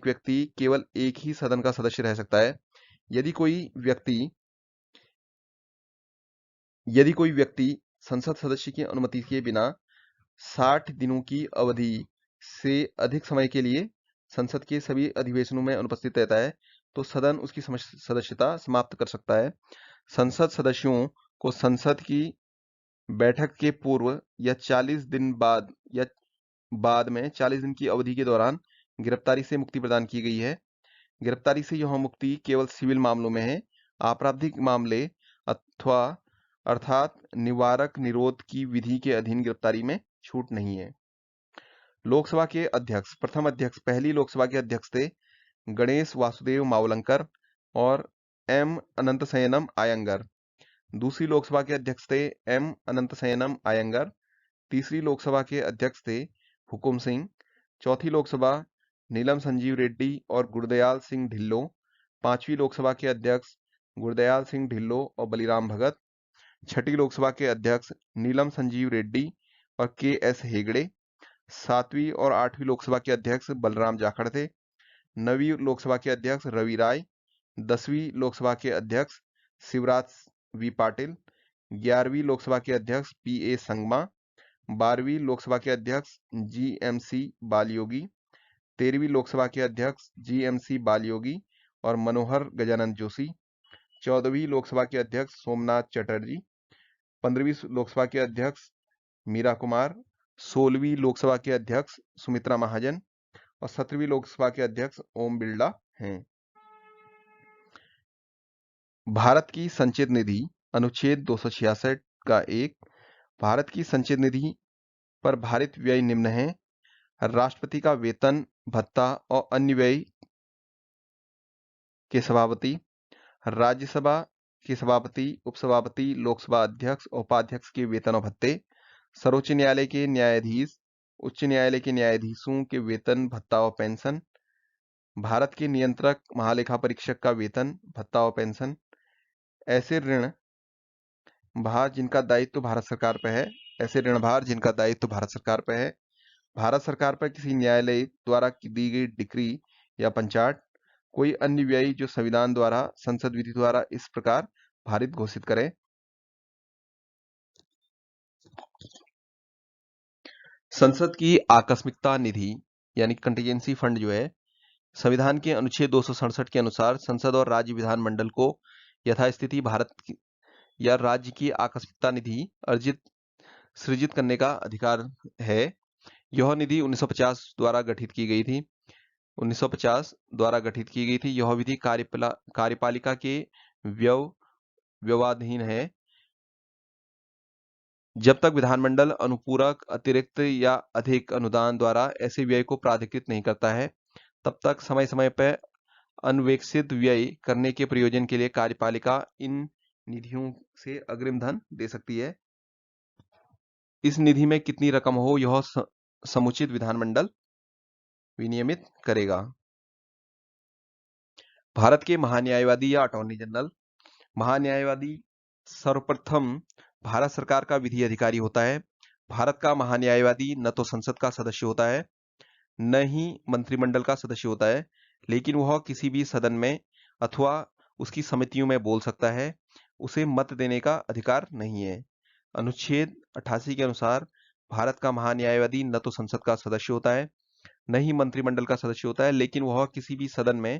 व्यक्ति केवल एक ही सदन का सदस्य रह सकता है। यदि कोई व्यक्ति संसद सदस्य की अनुमति के बिना 60 दिनों की अवधि से अधिक समय के लिए संसद के सभी अधिवेशनों में अनुपस्थित रहता है तो सदन उसकी सदस्यता समाप्त कर सकता है। संसद सदस्यों को संसद की बैठक के पूर्व या 40 दिन बाद में 40 दिन की अवधि के दौरान गिरफ्तारी से मुक्ति प्रदान की गई है। गिरफ्तारी से यह मुक्ति केवल सिविल मामलों में है आपराधिक मामले अथवा अर्थात निवारक निरोध की विधि के अधीन गिरफ्तारी में छूट नहीं है। लोकसभा के अध्यक्ष, प्रथम अध्यक्ष पहली लोकसभा के अध्यक्ष थे गणेश वासुदेव मावलंकर और एम अनंतशयनम आयंगर। दूसरी लोकसभा के अध्यक्ष थे एम अनंतशयनम आयंगर। तीसरी लोकसभा के अध्यक्ष थे हुकुम सिंह। चौथी लोकसभा नीलम संजीव रेड्डी और गुरदयाल सिंह ढिल्लो। पांचवी लोकसभा के अध्यक्ष गुरदयाल सिंह ढिल्लो और बलिराम भगत। छठी लोकसभा के अध्यक्ष नीलम संजीव रेड्डी और के एस हेगड़े। सातवीं और आठवीं लोकसभा के अध्यक्ष बलराम जाखड़ थे। नवीं लोकसभा के अध्यक्ष रवि राय। 10वीं लोकसभा के अध्यक्ष शिवराज वी पाटिल। 11वीं लोकसभा के अध्यक्ष पी ए संगमा। 12वीं लोकसभा के अध्यक्ष जीएमसी बालयोगी। 13वीं लोकसभा के अध्यक्ष जीएमसी बालयोगी और मनोहर गजानंद जोशी। 14वीं लोकसभा के अध्यक्ष सोमनाथ चटर्जी। 15वीं लोकसभा के अध्यक्ष मीरा कुमार। 16वीं लोकसभा के अध्यक्ष सुमित्रा महाजन और 17वीं लोकसभा के अध्यक्ष ओम बिरला हैं। भारत की संचित निधि अनुच्छेद 266 का 1। भारत की संचित निधि पर भारित व्यय निम्न है। राष्ट्रपति का वेतन, भत्ता और अन्य व्यय के सभापति, राज्यसभा के सभापति, उपसभापति, लोकसभा अध्यक्ष और उपाध्यक्ष के वेतन और भत्ते, सर्वोच्च न्यायालय के न्यायाधीश, उच्च न्यायालय के न्यायाधीशों के वेतन, भत्ता और पेंशन, भारत के नियंत्रक महालेखा परीक्षक का वेतन, भत्ता और पेंशन, ऐसे ऋण भार जिनका दायित्व भारत सरकार पर है, ऐसे ऋण भार जिनका दायित्व भारत सरकार पर है, भारत सरकार पर किसी न्यायालय द्वारा दी गई डिक्री या पंचाट, कोई अन्य व्यय जो संविधान द्वारा, संसद विधि द्वारा इस प्रकार भारित घोषित करे। संसद की आकस्मिकता निधि यानी कंटीजेंसी फंड जो है, संविधान के अनुच्छेद 267 के अनुसार संसद और राज्य विधानमंडल को यथास्थिति भारत या राज्य की आकस्मिकता निधि सृजित करने का अधिकार है। यह निधि 1950 द्वारा गठित की गई थी। 1950 द्वारा गठित की गई थी। यह विधि कार्यपालिका के व्यवधान है। जब तक विधानमंडल अनुपूरक, अतिरिक्त या अधिक अनुदान द्वारा ऐसे व्यय को प्राधिकृत नहीं करता है, तब तक समय समय पर अन्वेक्षित व्यय करने के प्रयोजन के लिए कार्यपालिका इन निधियों से अग्रिम धन दे सकती है। इस निधि में कितनी रकम हो, यह समुचित विधानमंडल विनियमित करेगा। भारत के महान्यायवादी या अटॉर्नी जनरल। महान्यायवादी सर्वप्रथम भारत सरकार का विधि अधिकारी होता है। भारत का महान्यायवादी न तो संसद का सदस्य होता है, न ही मंत्रिमंडल का सदस्य होता है, लेकिन वह किसी भी सदन में अथवा उसकी समितियों में बोल सकता है। उसे मत देने का अधिकार नहीं है। अनुच्छेद 88 के अनुसार भारत का महान्यायवादी न तो संसद का सदस्य होता है, न ही मंत्रिमंडल का सदस्य होता है, लेकिन वह किसी भी सदन में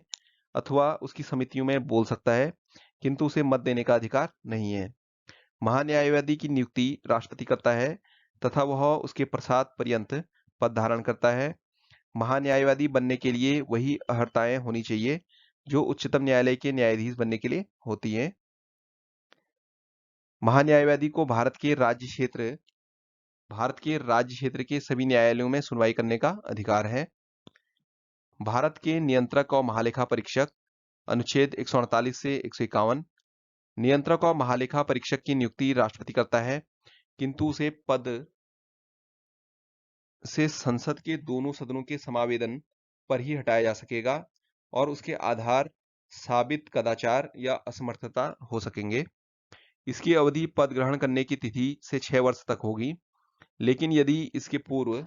अथवा उसकी समितियों में बोल सकता है, किंतु उसे मत देने का अधिकार नहीं है। महान्यायवादी की नियुक्ति राष्ट्रपति करता है तथा वह उसके प्रसाद पर्यंत पद धारण करता है। महान्यायवादी बनने के लिए वही अर्हताएं होनी चाहिए जो उच्चतम न्यायालय के न्यायाधीश बनने के लिए होती हैं। महान्यायवादी को भारत के राज्य क्षेत्र के सभी न्यायालयों में सुनवाई करने का अधिकार है। भारत के नियंत्रक और महालेखा परीक्षक, अनुच्छेद 148 से 151। नियंत्रक और महालेखा परीक्षक की नियुक्ति राष्ट्रपति करता है, किंतु उसे पद से संसद के दोनों सदनों के समावेदन पर ही हटाया जा सकेगा और उसके आधार साबित कदाचार या असमर्थता हो सकेंगे। इसकी अवधि पद ग्रहण करने की तिथि से 6 वर्ष तक होगी, लेकिन यदि इससे पूर्व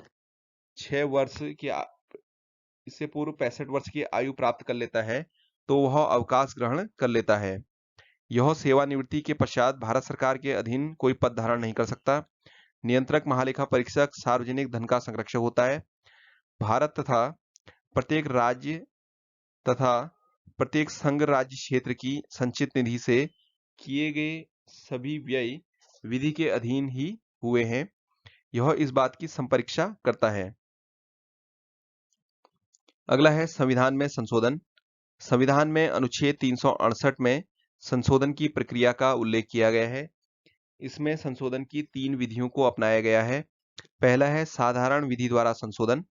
65 वर्ष की आयु प्राप्त कर लेता है तो वह अवकाश ग्रहण कर लेता है। यह सेवानिवृत्ति के पश्चात भारत सरकार के अधीन कोई पद धारण नहीं कर सकता। नियंत्रक महालेखा परीक्षक सार्वजनिक धन का संरक्षक होता है। भारत तथा प्रत्येक राज्य तथा प्रत्येक संघ राज्य क्षेत्र की संचित निधि से किए गए सभी व्यय विधि के अधीन ही हुए हैं। यह इस बात की संपरीक्षा करता है। अगला है संविधान में संशोधन। संविधान में अनुच्छेद 368 में संशोधन की प्रक्रिया का उल्लेख किया गया है। इसमें संशोधन की 3 विधियों को अपनाया गया है। पहला है साधारण विधि द्वारा संशोधन,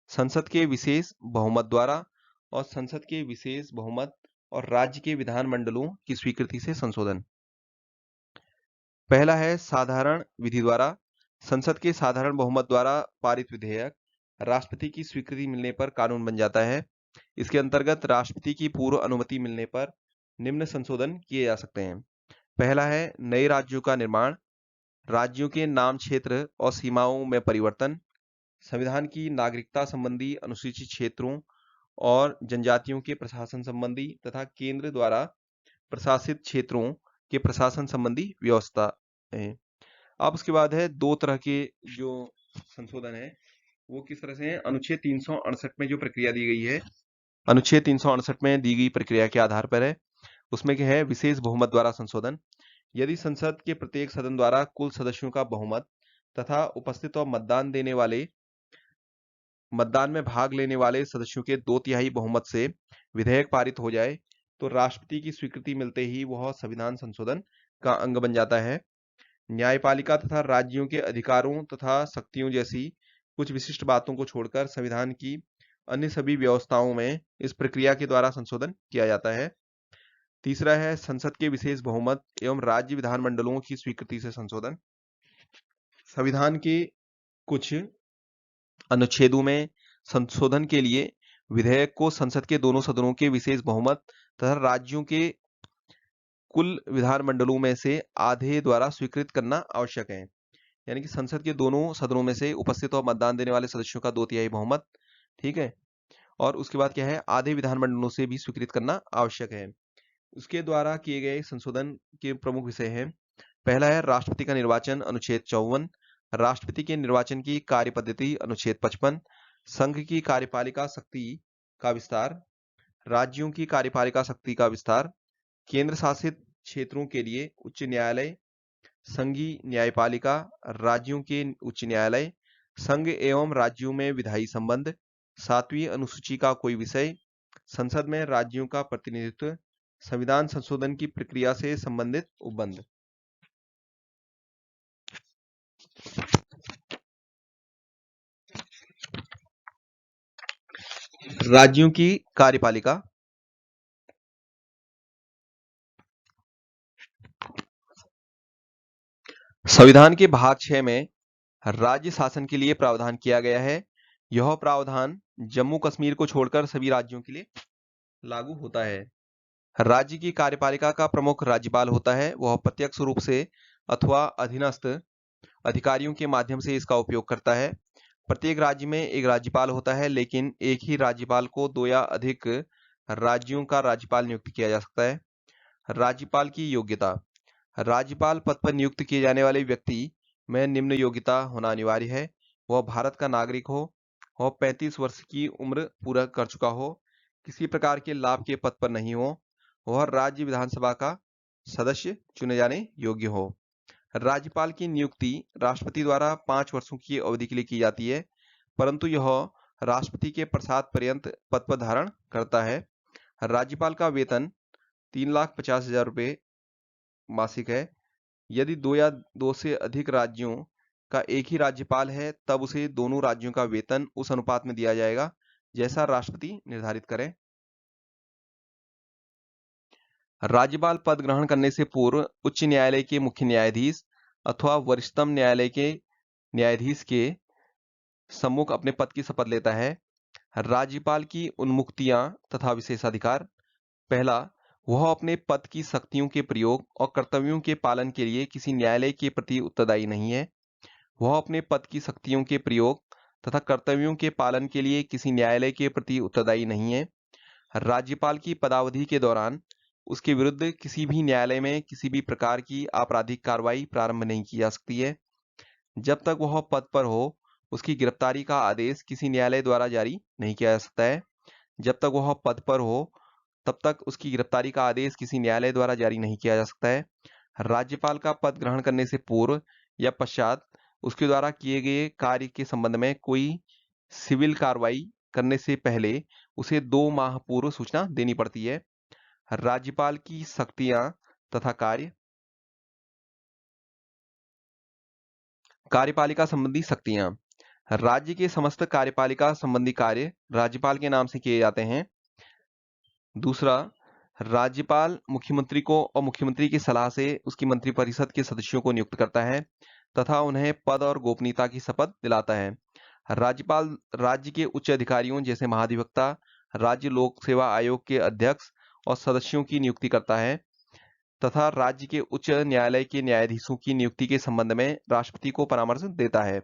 संसद के विशेष बहुमत द्वारा, और संसद के विशेष बहुमत और राज्य के विधानमंडलों की स्वीकृति से संशोधन। पहला है साधारण विधि द्वारा। संसद के साधारण बहुमत द्वारा पारित विधेयक राष्ट्रपति की स्वीकृति मिलने पर कानून बन जाता है। इसके अंतर्गत राष्ट्रपति की पूर्व अनुमति मिलने पर निम्न संशोधन किए जा सकते हैं। पहला है नए राज्यों का निर्माण, राज्यों के नाम, क्षेत्र और सीमाओं में परिवर्तन, संविधान की नागरिकता संबंधी अनुसूचित क्षेत्रों और जनजातियों के प्रशासन संबंधी तथा केंद्र द्वारा प्रशासित क्षेत्रों के प्रशासन संबंधी व्यवस्था है। अब उसके बाद है दो तरह के जो संशोधन है वो किस तरह से है। अनुच्छेद 368 में जो प्रक्रिया दी गई है, अनुच्छेद 368 में दी गई प्रक्रिया के आधार पर है। उसमें क्या है, विशेष बहुमत द्वारा संशोधन। यदि संसद के प्रत्येक सदन द्वारा कुल सदस्यों का बहुमत तथा उपस्थित और मतदान में भाग लेने वाले सदस्यों के 2/3 बहुमत से विधेयक पारित हो जाए तो राष्ट्रपति की स्वीकृति मिलते ही वह संविधान संशोधन का अंग बन जाता है। न्यायपालिका तथा राज्यों के अधिकारों तथा शक्तियों जैसी कुछ विशिष्ट बातों को छोड़कर संविधान की अन्य सभी व्यवस्थाओं में इस प्रक्रिया के द्वारा संशोधन किया जाता है। तीसरा है संसद के विशेष बहुमत एवं राज्य विधानमंडलों की स्वीकृति से संशोधन। संविधान के कुछ अनुच्छेदों में संशोधन के लिए विधेयक को संसद के दोनों सदनों के विशेष बहुमत तथा राज्यों के कुल विधानमंडलों में से आधे द्वारा स्वीकृत करना आवश्यक है। यानी कि संसद के दोनों सदनों में से उपस्थित और मतदान देने वाले सदस्यों का 2/3 बहुमत, ठीक है, और उसके बाद क्या है, आधे विधानमंडलों से भी स्वीकृत करना आवश्यक है। उसके द्वारा किए गए संशोधन के प्रमुख विषय हैं। पहला है राष्ट्रपति का निर्वाचन, अनुच्छेद 54, राष्ट्रपति के निर्वाचन की कार्य पद्धति, अनुच्छेद 55, संघ की कार्यपालिका शक्ति का विस्तार, राज्यों की कार्यपालिका शक्ति का विस्तार, केंद्र शासित क्षेत्रों के लिए उच्च न्यायालय, संघीय न्यायपालिका, राज्यों के उच्च न्यायालय, संघ एवं राज्यों में विधायी संबंध, 7वीं अनुसूची का कोई विषय, संसद में राज्यों का प्रतिनिधित्व, संविधान संशोधन की प्रक्रिया से संबंधित उपबंध। राज्यों की कार्यपालिका। संविधान के भाग 6 में राज्य शासन के लिए प्रावधान किया गया है। यह प्रावधान जम्मू कश्मीर को छोड़कर सभी राज्यों के लिए लागू होता है। राज्य की कार्यपालिका का प्रमुख राज्यपाल होता है। वह प्रत्यक्ष रूप से अथवा अधीनस्थ अधिकारियों के माध्यम से इसका उपयोग करता है। प्रत्येक राज्य में एक राज्यपाल होता है, लेकिन एक ही राज्यपाल को 2 या अधिक राज्यों का राज्यपाल नियुक्त किया जा सकता है। राज्यपाल की योग्यता। राज्यपाल पद पर नियुक्त किए जाने वाले व्यक्ति में निम्न योग्यता होना अनिवार्य है। वह भारत का नागरिक हो, वह 35 वर्ष की उम्र पूरा कर चुका हो, किसी प्रकार के लाभ के पद पर नहीं हो, वह राज्य विधानसभा का सदस्य चुने जाने योग्य हो। राज्यपाल की नियुक्ति राष्ट्रपति द्वारा 5 वर्षों की अवधि के लिए की जाती है, परंतु यह राष्ट्रपति के प्रसाद पर्यंत पद पर धारण करता है। राज्यपाल का वेतन 3,50,000 रुपये मासिक है। यदि 2 या 2 से अधिक राज्यों का एक ही राज्यपाल है, तब उसे दोनों राज्यों का वेतन उस अनुपात में दिया जाएगा जैसा राष्ट्रपति निर्धारित करें। राज्यपाल पद ग्रहण करने से पूर्व उच्च न्यायालय के मुख्य न्यायाधीश अथवा वरिष्ठतम न्यायालय के न्यायाधीश के सम्मुख अपने पद की शपथ लेता है। राज्यपाल की उन्मुक्तियां तथा विशेषाधिकार। पहला, वह अपने पद की शक्तियों के प्रयोग और कर्तव्यों के पालन के लिए किसी न्यायालय के प्रति उत्तरदायी नहीं है। वह अपने पद की शक्तियों के प्रयोग तथा कर्तव्यों के पालन के लिए किसी न्यायालय के प्रति उत्तरदायी नहीं है। राज्यपाल की पदावधि के दौरान उसके विरुद्ध किसी भी न्यायालय में किसी भी प्रकार की आपराधिक कार्रवाई प्रारंभ नहीं की जा सकती है। जब तक वह पद पर हो, उसकी गिरफ्तारी का आदेश किसी न्यायालय द्वारा जारी नहीं किया जा सकता है। जब तक वह पद पर हो, तब तक उसकी गिरफ्तारी का आदेश किसी न्यायालय द्वारा जारी नहीं किया जा सकता है। राज्यपाल का पद ग्रहण करने से पूर्व या पश्चात उसके द्वारा किए गए कार्य के संबंध में कोई सिविल कार्रवाई करने से पहले उसे 2 माह पूर्व सूचना देनी पड़ती है। राज्यपाल की शक्तियां तथा कार्य। कार्यपालिका संबंधी शक्तियां। राज्य के समस्त कार्यपालिका संबंधी कार्य राज्यपाल के नाम से किए जाते हैं। दूसरा, राज्यपाल मुख्यमंत्री को और मुख्यमंत्री की सलाह से उसकी मंत्रिपरिषद के सदस्यों को नियुक्त करता है तथा उन्हें पद और गोपनीयता की शपथ दिलाता है। राज्यपाल राज्य के उच्च अधिकारियों जैसे महाधिवक्ता, राज्य लोक सेवा आयोग के अध्यक्ष और सदस्यों की नियुक्ति करता है तथा राज्य के उच्च न्यायालय के न्यायाधीशों की नियुक्ति के संबंध में राष्ट्रपति को परामर्श देता है।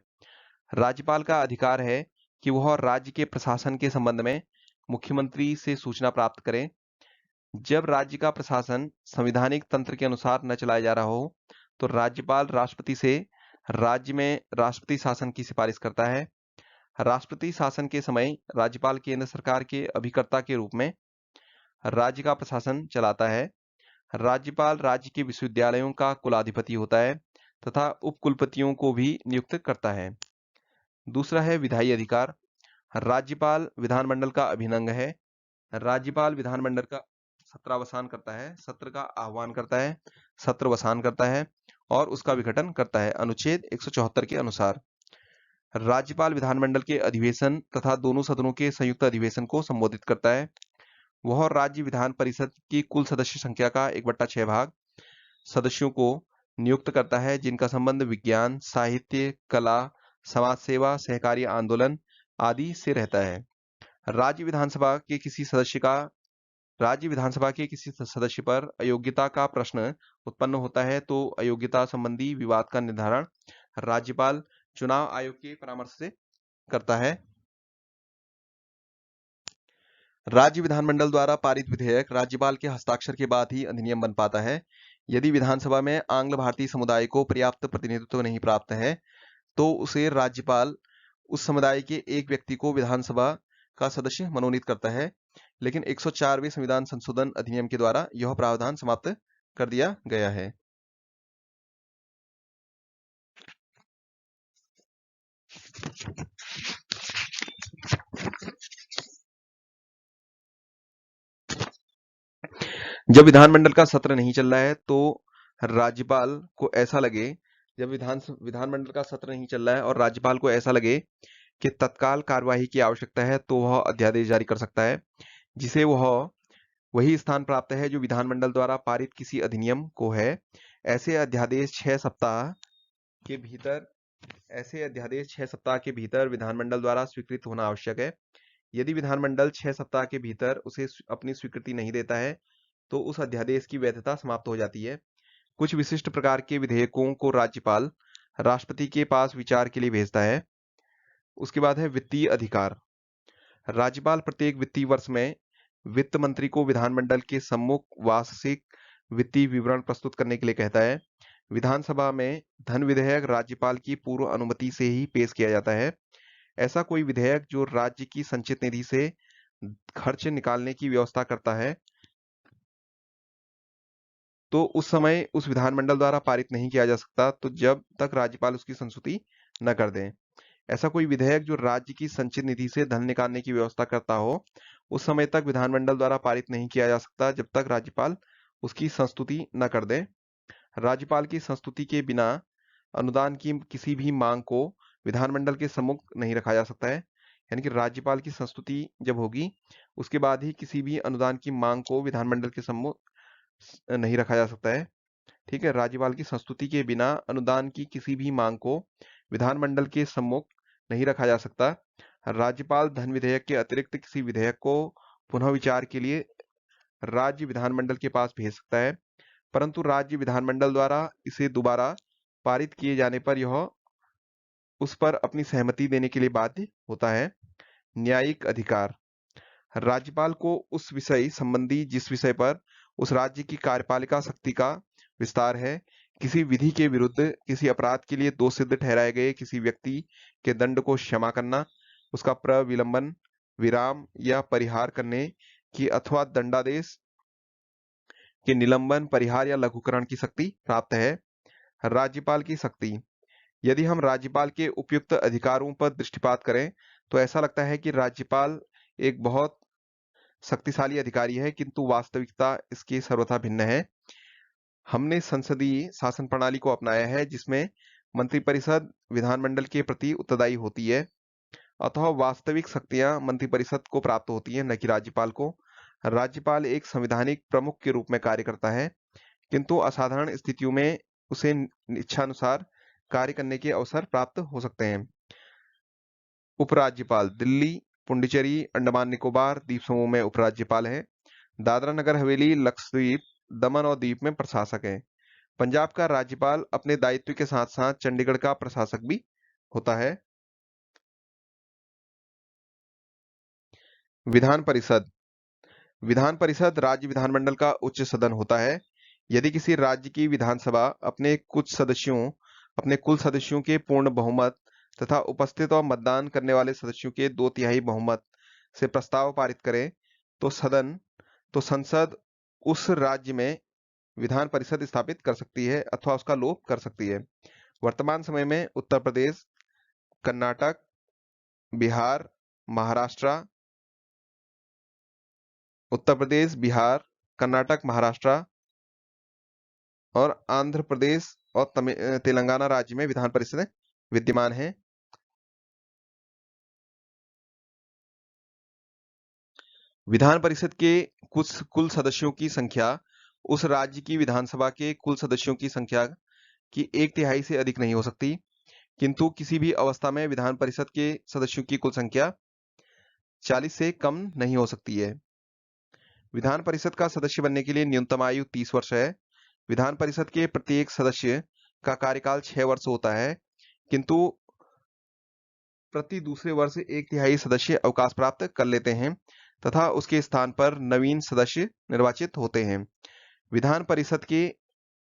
राज्यपाल का अधिकार है कि वह राज्य के प्रशासन के संबंध में मुख्यमंत्री से सूचना प्राप्त करे। जब राज्य का प्रशासन संवैधानिक तंत्र के अनुसार न चलाया जा रहा हो, तो राज्यपाल राष्ट्रपति से राज्य में राष्ट्रपति शासन की सिफारिश करता है। राष्ट्रपति शासन के समय राज्यपाल केंद्र सरकार के अभिकर्ता के रूप में राज्य का प्रशासन चलाता है। राज्यपाल राज्य के विश्वविद्यालयों का कुलाधिपति होता है तथा उपकुलपतियों को भी नियुक्त करता है। दूसरा है विधायी अधिकार। राज्यपाल विधानमंडल का अभिन्न अंग है। राज्यपाल विधानमंडल का सत्रावसान करता है, सत्र का आह्वान करता है, सत्रवसान करता है और उसका विघटन करता है अनुच्छेद 174 के अनुसार। राज्यपाल विधानमंडल के अधिवेशन तथा दोनों सदनों के संयुक्त अधिवेशन को संबोधित करता है। वह राज्य विधान परिषद की कुल सदस्य संख्या का 1/6 भाग सदस्यों को नियुक्त करता है जिनका संबंध विज्ञान, साहित्य, कला, समाज सेवा, सहकारी आंदोलन आदि से रहता है। राज्य विधानसभा के किसी सदस्य पर अयोग्यता का प्रश्न उत्पन्न होता है तो अयोग्यता संबंधी विवाद का निर्धारण राज्यपाल चुनाव आयोग के परामर्श से करता है। राज्य विधानमंडल द्वारा पारित विधेयक राज्यपाल के हस्ताक्षर के बाद ही अधिनियम बन पाता है। यदि विधानसभा में आंग्ल भारतीय समुदाय को पर्याप्त प्रतिनिधित्व नहीं प्राप्त है, तो उसे राज्यपाल उस समुदाय के एक व्यक्ति को विधानसभा का सदस्य मनोनीत करता है। लेकिन 104वें संविधान संशोधन अधिनियम के द्वारा यह प्रावधान समाप्त कर दिया गया है। जब विधानमंडल का सत्र नहीं चल रहा है तो राज्यपाल को ऐसा लगे जब विधानमंडल का सत्र नहीं चल रहा है और राज्यपाल को ऐसा लगे कि तत्काल कार्यवाही की आवश्यकता है तो वह अध्यादेश जारी कर सकता है जिसे वह वही स्थान प्राप्त है जो विधानमंडल द्वारा पारित किसी अधिनियम को है। ऐसे अध्यादेश 6 सप्ताह के भीतर विधानमंडल द्वारा स्वीकृत होना आवश्यक है। यदि विधानमंडल 6 सप्ताह के भीतर उसे अपनी स्वीकृति नहीं देता है तो उस अध्यादेश की वैधता समाप्त हो जाती है। कुछ विशिष्ट प्रकार के विधेयकों को राज्यपाल राष्ट्रपति के पास विचार के लिए भेजता है। उसके बाद है वित्तीय अधिकार। राज्यपाल प्रत्येक वित्तीय वर्ष में वित्त मंत्री को विधानमंडल के सम्मुख वार्षिक वित्तीय विवरण प्रस्तुत करने के लिए कहता है। विधानसभा में धन विधेयक राज्यपाल की पूर्व अनुमति से ही पेश किया जाता है। ऐसा कोई विधेयक जो राज्य की संचित निधि से खर्च निकालने की व्यवस्था करता है तो उस समय उस विधानमंडल द्वारा पारित नहीं किया जा सकता तो जब तक राज्यपाल उसकी संस्तुति न कर दे। ऐसा कोई विधेयक जो राज्य की संचित निधि से धन निकालने की व्यवस्था करता हो उस समय तक विधानमंडल द्वारा पारित नहीं किया जा सकता जब तक राज्यपाल उसकी संस्तुति न कर दे। राज्यपाल की संस्तुति के बिना अनुदान की किसी भी मांग को विधानमंडल के सम्मुख नहीं रखा जा सकता है। यानी कि राज्यपाल की संस्तुति जब होगी उसके बाद ही किसी भी अनुदान की मांग को विधानमंडल के सम्मुख नहीं रखा जा सकता है। ठीक है, राज्यपाल की संस्तुति के बिना अनुदान की किसी भी मांग को विधानमंडल के सम्मुख नहीं रखा जा सकता। राज्यपाल धन विधेयक के अतिरिक्त किसी विधेयक को पुनः विचार के लिए राज्य विधानमंडल के पास भेज सकता है, परंतु राज्य विधानमंडल द्वारा इसे दोबारा पारित किए जाने पर यह उस पर अपनी सहमति देने के लिए बाध्य होता है। न्यायिक अधिकार। राज्यपाल को उस विषय संबंधी जिस विषय पर उस राज्य की कार्यपालिका शक्ति का विस्तार है, किसी विधि के विरुद्ध किसी अपराध के लिए दोष सिद्ध ठहराए गए किसी व्यक्ति के दंड को क्षमा करना, उसका प्रविलंबन, विराम या परिहार करने की अथवा दंडादेश के निलंबन, परिहार या लघुकरण की शक्ति प्राप्त है। राज्यपाल की शक्ति। यदि हम राज्यपाल के उपयुक्त अधिकारों पर दृष्टिपात करें तो ऐसा लगता है कि राज्यपाल एक बहुत शक्तिशाली अधिकारी है, किंतु वास्तविकता इसकी सर्वथा भिन्न है। हमने संसदीय शासन प्रणाली को अपनाया है, जिसमें मंत्रिपरिषद विधानमंडल के प्रति उत्तरदायी होती है, अतः वास्तविक शक्तियां मंत्रिपरिषद को प्राप्त होती हैं, न कि राज्यपाल को। राज्यपाल एक संवैधानिक प्रमुख के रूप में कार्य करता है, किंतु असाधारण स्थितियों में उसे इच्छानुसार कार्य करने के अवसर प्राप्त हो सकते हैं। उपराज्यपाल दिल्ली, पुडुचेरी, अंडमान निकोबार द्वीप समूह में उपराज्यपाल है। दादरा नगर हवेली, लक्षद्वीप, दमन और दीव में प्रशासक है। पंजाब का राज्यपाल अपने दायित्व के साथ साथ चंडीगढ़ का प्रशासक भी होता है। विधान परिषद। विधान परिषद राज्य विधानमंडल का उच्च सदन होता है। यदि किसी राज्य की विधानसभा अपने कुल सदस्यों के पूर्ण बहुमत तथा उपस्थित और मतदान करने वाले सदस्यों के 2/3 बहुमत से प्रस्ताव पारित करे, तो संसद उस राज्य में विधान परिषद स्थापित कर सकती है अथवा उसका लोप कर सकती है। वर्तमान समय में उत्तर प्रदेश, कर्नाटक, बिहार, महाराष्ट्र, कर्नाटक, महाराष्ट्र और आंध्र प्रदेश और तेलंगाना राज्य में विधान परिषद विद्यमान है। विधान परिषद के कुछ कुल सदस्यों की संख्या उस राज्य की विधानसभा के कुल सदस्यों की संख्या की 1/3 से अधिक नहीं हो सकती, किंतु किसी भी अवस्था में विधान परिषद के सदस्यों की कुल संख्या 40 से कम नहीं हो सकती है। विधान परिषद का सदस्य बनने के लिए न्यूनतम आयु 30 वर्ष है। विधान परिषद के प्रत्येक सदस्य का कार्यकाल 6 वर्ष होता है, किंतु प्रति दूसरे वर्ष 1/3 सदस्य अवकाश प्राप्त कर लेते हैं तथा उसके स्थान पर नवीन सदस्य निर्वाचित होते हैं। विधान परिषद के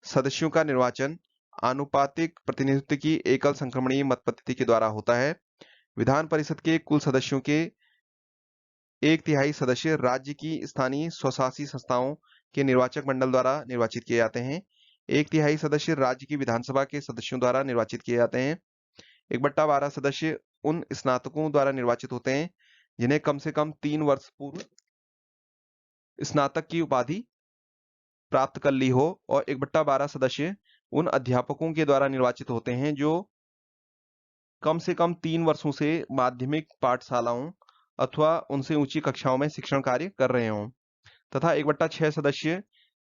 सदस्यों का निर्वाचन आनुपातिक प्रतिनिधित्व की एकल संक्रमणीय मत पद्धति के द्वारा होता है। विधान परिषद के कुल सदस्यों के 1/3 सदस्य राज्य की स्थानीय स्वशासी संस्थाओं के निर्वाचक मंडल द्वारा निर्वाचित किए जाते हैं। 1/3 सदस्य राज्य की विधानसभा के सदस्यों द्वारा निर्वाचित किए जाते हैं। 1/12 सदस्य उन स्नातकों द्वारा निर्वाचित होते हैं जिन्हें कम से कम 3 वर्ष पूर्व स्नातक की उपाधि प्राप्त कर ली हो, और 1/12 सदस्य उन अध्यापकों के द्वारा निर्वाचित होते हैं जो कम से कम 3 वर्षों से माध्यमिक पाठशालाओं अथवा उनसे ऊंची कक्षाओं में शिक्षण कार्य कर रहे हों, तथा 1/6 सदस्य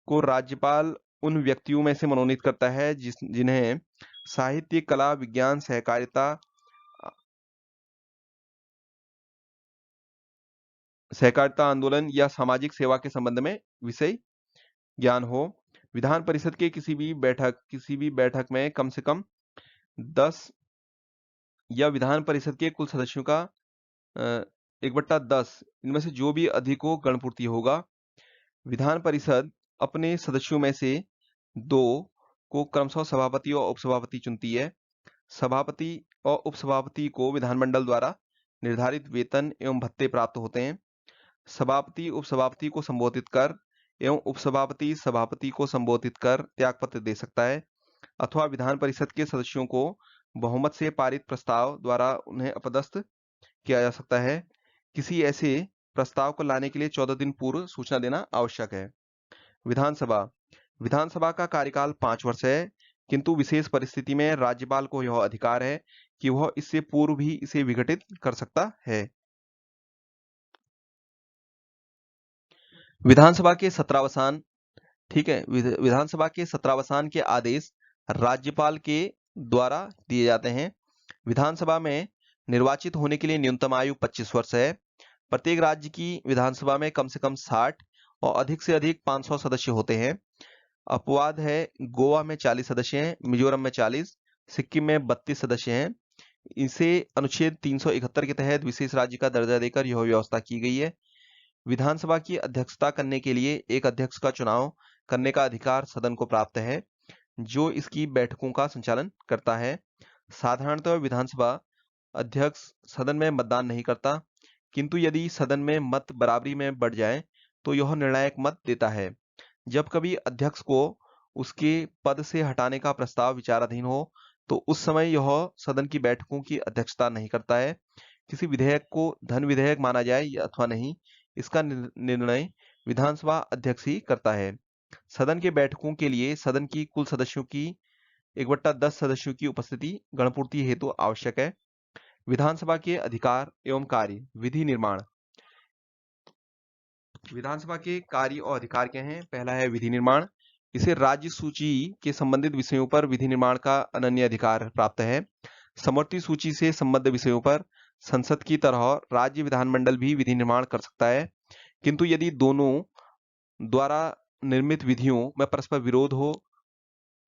को राज्यपाल उन व्यक्तियों में से मनोनीत करता है जिन्हें साहित्य, कला, विज्ञान, सहकारिता आंदोलन या सामाजिक सेवा के संबंध में विषय ज्ञान हो। विधान परिषद के किसी भी बैठक में कम से कम 10 या विधान परिषद के कुल सदस्यों का 1/10 इनमें से जो भी अधिक हो गणपूर्ति होगा। विधान परिषद अपने सदस्यों में से 2 को क्रमशः सभापति और उपसभापति चुनती है। सभापति और उपसभापति को विधानमंडल द्वारा निर्धारित वेतन एवं भत्ते प्राप्त होते हैं। सभापति उपसभापति को संबोधित कर एवं उपसभापति सभापति को संबोधित कर त्यागपत्र दे सकता है, अथवा विधान परिषद के सदस्यों को बहुमत से पारित प्रस्ताव द्वारा उन्हें अपदस्थ किया जा सकता है। किसी ऐसे प्रस्ताव को लाने के लिए 14 दिन पूर्व सूचना देना आवश्यक है। विधानसभा का कार्यकाल 5 वर्ष है, किंतु विशेष परिस्थिति में राज्यपाल को यह अधिकार है कि वह इससे पूर्व भी इसे विघटित कर सकता है। विधानसभा के सत्रावसान, ठीक है, विधानसभा के सत्रावसान के आदेश राज्यपाल के द्वारा दिए जाते हैं। विधानसभा में निर्वाचित होने के लिए न्यूनतम आयु 25 वर्ष है। प्रत्येक राज्य की विधानसभा में कम से कम 60 और अधिक से अधिक 500 सदस्य होते हैं। अपवाद है, गोवा में 40 सदस्य हैं, मिजोरम में 40, सिक्किम में 32 सदस्य हैं। इसे अनुच्छेद 371 के तहत विशेष राज्य का दर्जा देकर यह व्यवस्था की गई है। विधानसभा की अध्यक्षता करने के लिए एक अध्यक्ष का चुनाव करने का अधिकार सदन को प्राप्त है, जो इसकी बैठकों का संचालन करता है। साधारणतः विधानसभा अध्यक्ष सदन में मतदान नहीं करता, किंतु यदि सदन में मत बराबरी में बढ़ जाए तो यह निर्णायक मत देता है। जब कभी अध्यक्ष को उसके पद से हटाने का प्रस्ताव विचाराधीन हो तो उस समय यह सदन की बैठकों की अध्यक्षता नहीं करता है। किसी विधेयक को धन विधेयक माना जाए या अथवा नहीं, इसका निर्णय विधानसभा अध्यक्ष ही करता है। सदन के बैठकों के लिए सदन की कुल सदस्यों की 1/10 सदस्यों की उपस्थिति गणपूर्ति हेतु आवश्यक है। विधानसभा के अधिकार एवं कार्य। विधि निर्माण। विधानसभा के कार्य और अधिकार क्या हैं? पहला है विधि निर्माण। इसे राज्य सूची के संबंधित विषयों पर विधि निर्माण का अनन्य अधिकार प्राप्त है। समवर्ती सूची से संबद्ध विषयों पर संसद की तरह राज्य विधानमंडल भी विधि निर्माण कर सकता है, किंतु यदि दोनों द्वारा निर्मित विधियों में परस्पर विरोध हो,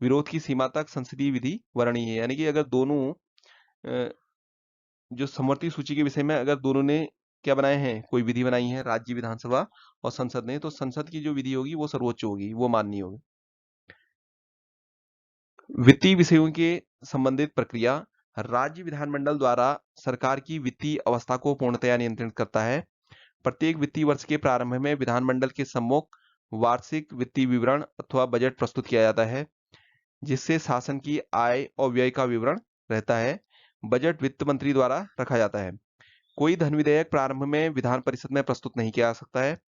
विरोध की सीमा तक संसदीय विधि वर्णनीय है। यानी कि अगर दोनों जो समवर्ती सूची के विषय में अगर दोनों ने क्या बनाए हैं, कोई विधि बनाई है, राज्य विधानसभा और संसद ने, तो संसद की जो विधि होगी वो सर्वोच्च होगी, वो माननीय होगी। वित्तीय विषयों के संबंधित प्रक्रिया। राज्य विधानमंडल द्वारा सरकार की वित्तीय अवस्था को पूर्णतया नियंत्रित करता है। प्रत्येक वित्तीय वर्ष के प्रारंभ में विधानमंडल के सम्मुख वार्षिक वित्तीय विवरण अथवा बजट प्रस्तुत किया जाता है, जिससे शासन की आय और व्यय का विवरण रहता है। बजट वित्त मंत्री द्वारा रखा जाता है। कोई धन विधेयक प्रारंभ में विधान परिषद में प्रस्तुत नहीं किया जा सकता है।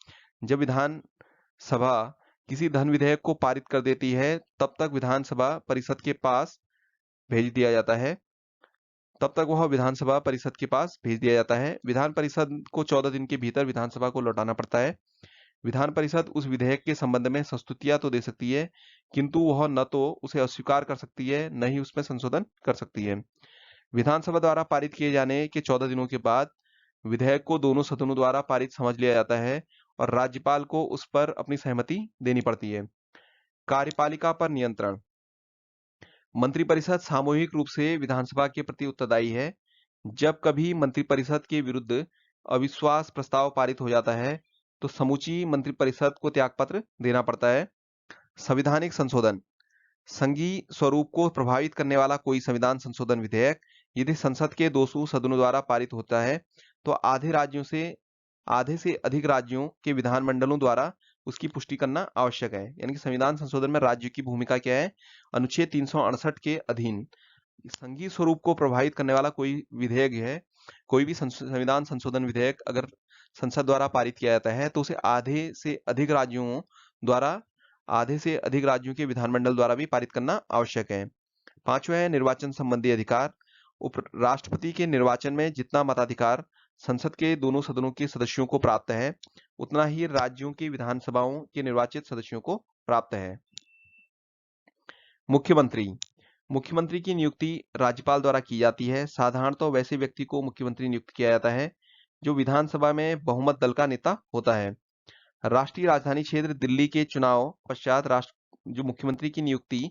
जब विधानसभा किसी धन विधेयक को पारित कर देती है, तब तक विधानसभा परिषद के पास भेज दिया जाता है। विधान परिषद को 14 दिन के भीतर विधानसभा को लौटाना पड़ता है। विधान परिषद उस विधेयक के संबंध में संस्तुतियां तो दे सकती है, किंतु वह न तो उसे अस्वीकार कर सकती है, न ही उसमें संशोधन कर सकती है। विधानसभा द्वारा पारित किए जाने के 14 दिनों के बाद विधेयक को दोनों सदनों द्वारा पारित समझ लिया जाता है और राज्यपाल को उस पर अपनी सहमति देनी पड़ती है। कार्यपालिका पर नियंत्रण। मंत्रिपरिषद सामूहिक रूप से विधानसभा के प्रति उत्तरदायी है। जब कभी मंत्रिपरिषद के विरुद्ध अविश्वास प्रस्ताव पारित हो जाता है, तो समूची मंत्रिपरिषद को त्यागपत्र देना पड़ता है। संविधानिक संशोधन। संघीय स्वरूप को प्रभावित करने वाला कोई संविधान संशोधन विधेयक यदि संसद के 200 सदनों द्वारा पारित होता है, तो आधे से अधिक राज्यों के विधानमंडलों द्वारा उसकी पुष्टि करना आवश्यक है। यानी कि संविधान संशोधन में राज्य की भूमिका क्या है? अनुच्छेद 368 के अधीन संघीय स्वरूप को प्रभावित करने वाला कोई विधेयक है, कोई भी संविधान संशोधन विधेयक अगर संसद द्वारा पारित किया जाता है, तो उसे आधे से अधिक राज्यों के विधानमंडल द्वारा भी पारित करना आवश्यक है। पांचवा है निर्वाचन संबंधी अधिकार। उपराष्ट्रपति के निर्वाचन में जितना मताधिकार संसद के दोनों सदनों के सदस्यों को प्राप्त है, उतना ही राज्यों की विधानसभाओं के निर्वाचित सदस्यों को प्राप्त है। मुख्यमंत्री की नियुक्ति राज्यपाल द्वारा की जाती है। साधारणतः वैसे व्यक्ति को मुख्यमंत्री नियुक्त किया जाता है जो विधानसभा में बहुमत दल का नेता होता है। राष्ट्रीय राजधानी क्षेत्र दिल्ली के चुनाव पश्चात जो मुख्यमंत्री की नियुक्ति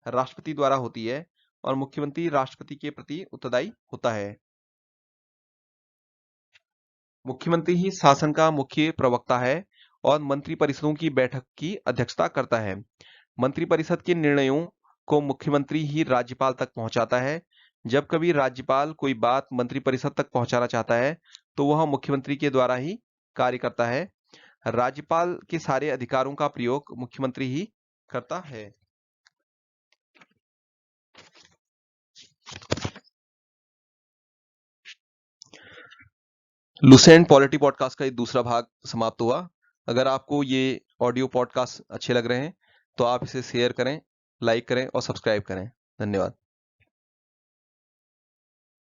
राष्ट्रपति द्वारा होती है और मुख्यमंत्री राष्ट्रपति के प्रति उत्तरदायी होता है। मुख्यमंत्री ही शासन का मुख्य प्रवक्ता है और मंत्रिपरिषदों की बैठक की अध्यक्षता करता है। मंत्रिपरिषद के निर्णयों को मुख्यमंत्री ही राज्यपाल तक पहुंचाता है। जब कभी राज्यपाल कोई बात मंत्रिपरिषद तक पहुंचाना चाहता है, तो वह मुख्यमंत्री के द्वारा ही कार्य करता है। राज्यपाल के सारे अधिकारों का प्रयोग मुख्यमंत्री ही करता है। लुसेंट पॉलिटी पॉडकास्ट का ये दूसरा भाग समाप्त हुआ। अगर आपको ये ऑडियो पॉडकास्ट अच्छे लग रहे हैं, तो आप इसे शेयर करें, लाइक करें और सब्सक्राइब करें। धन्यवाद।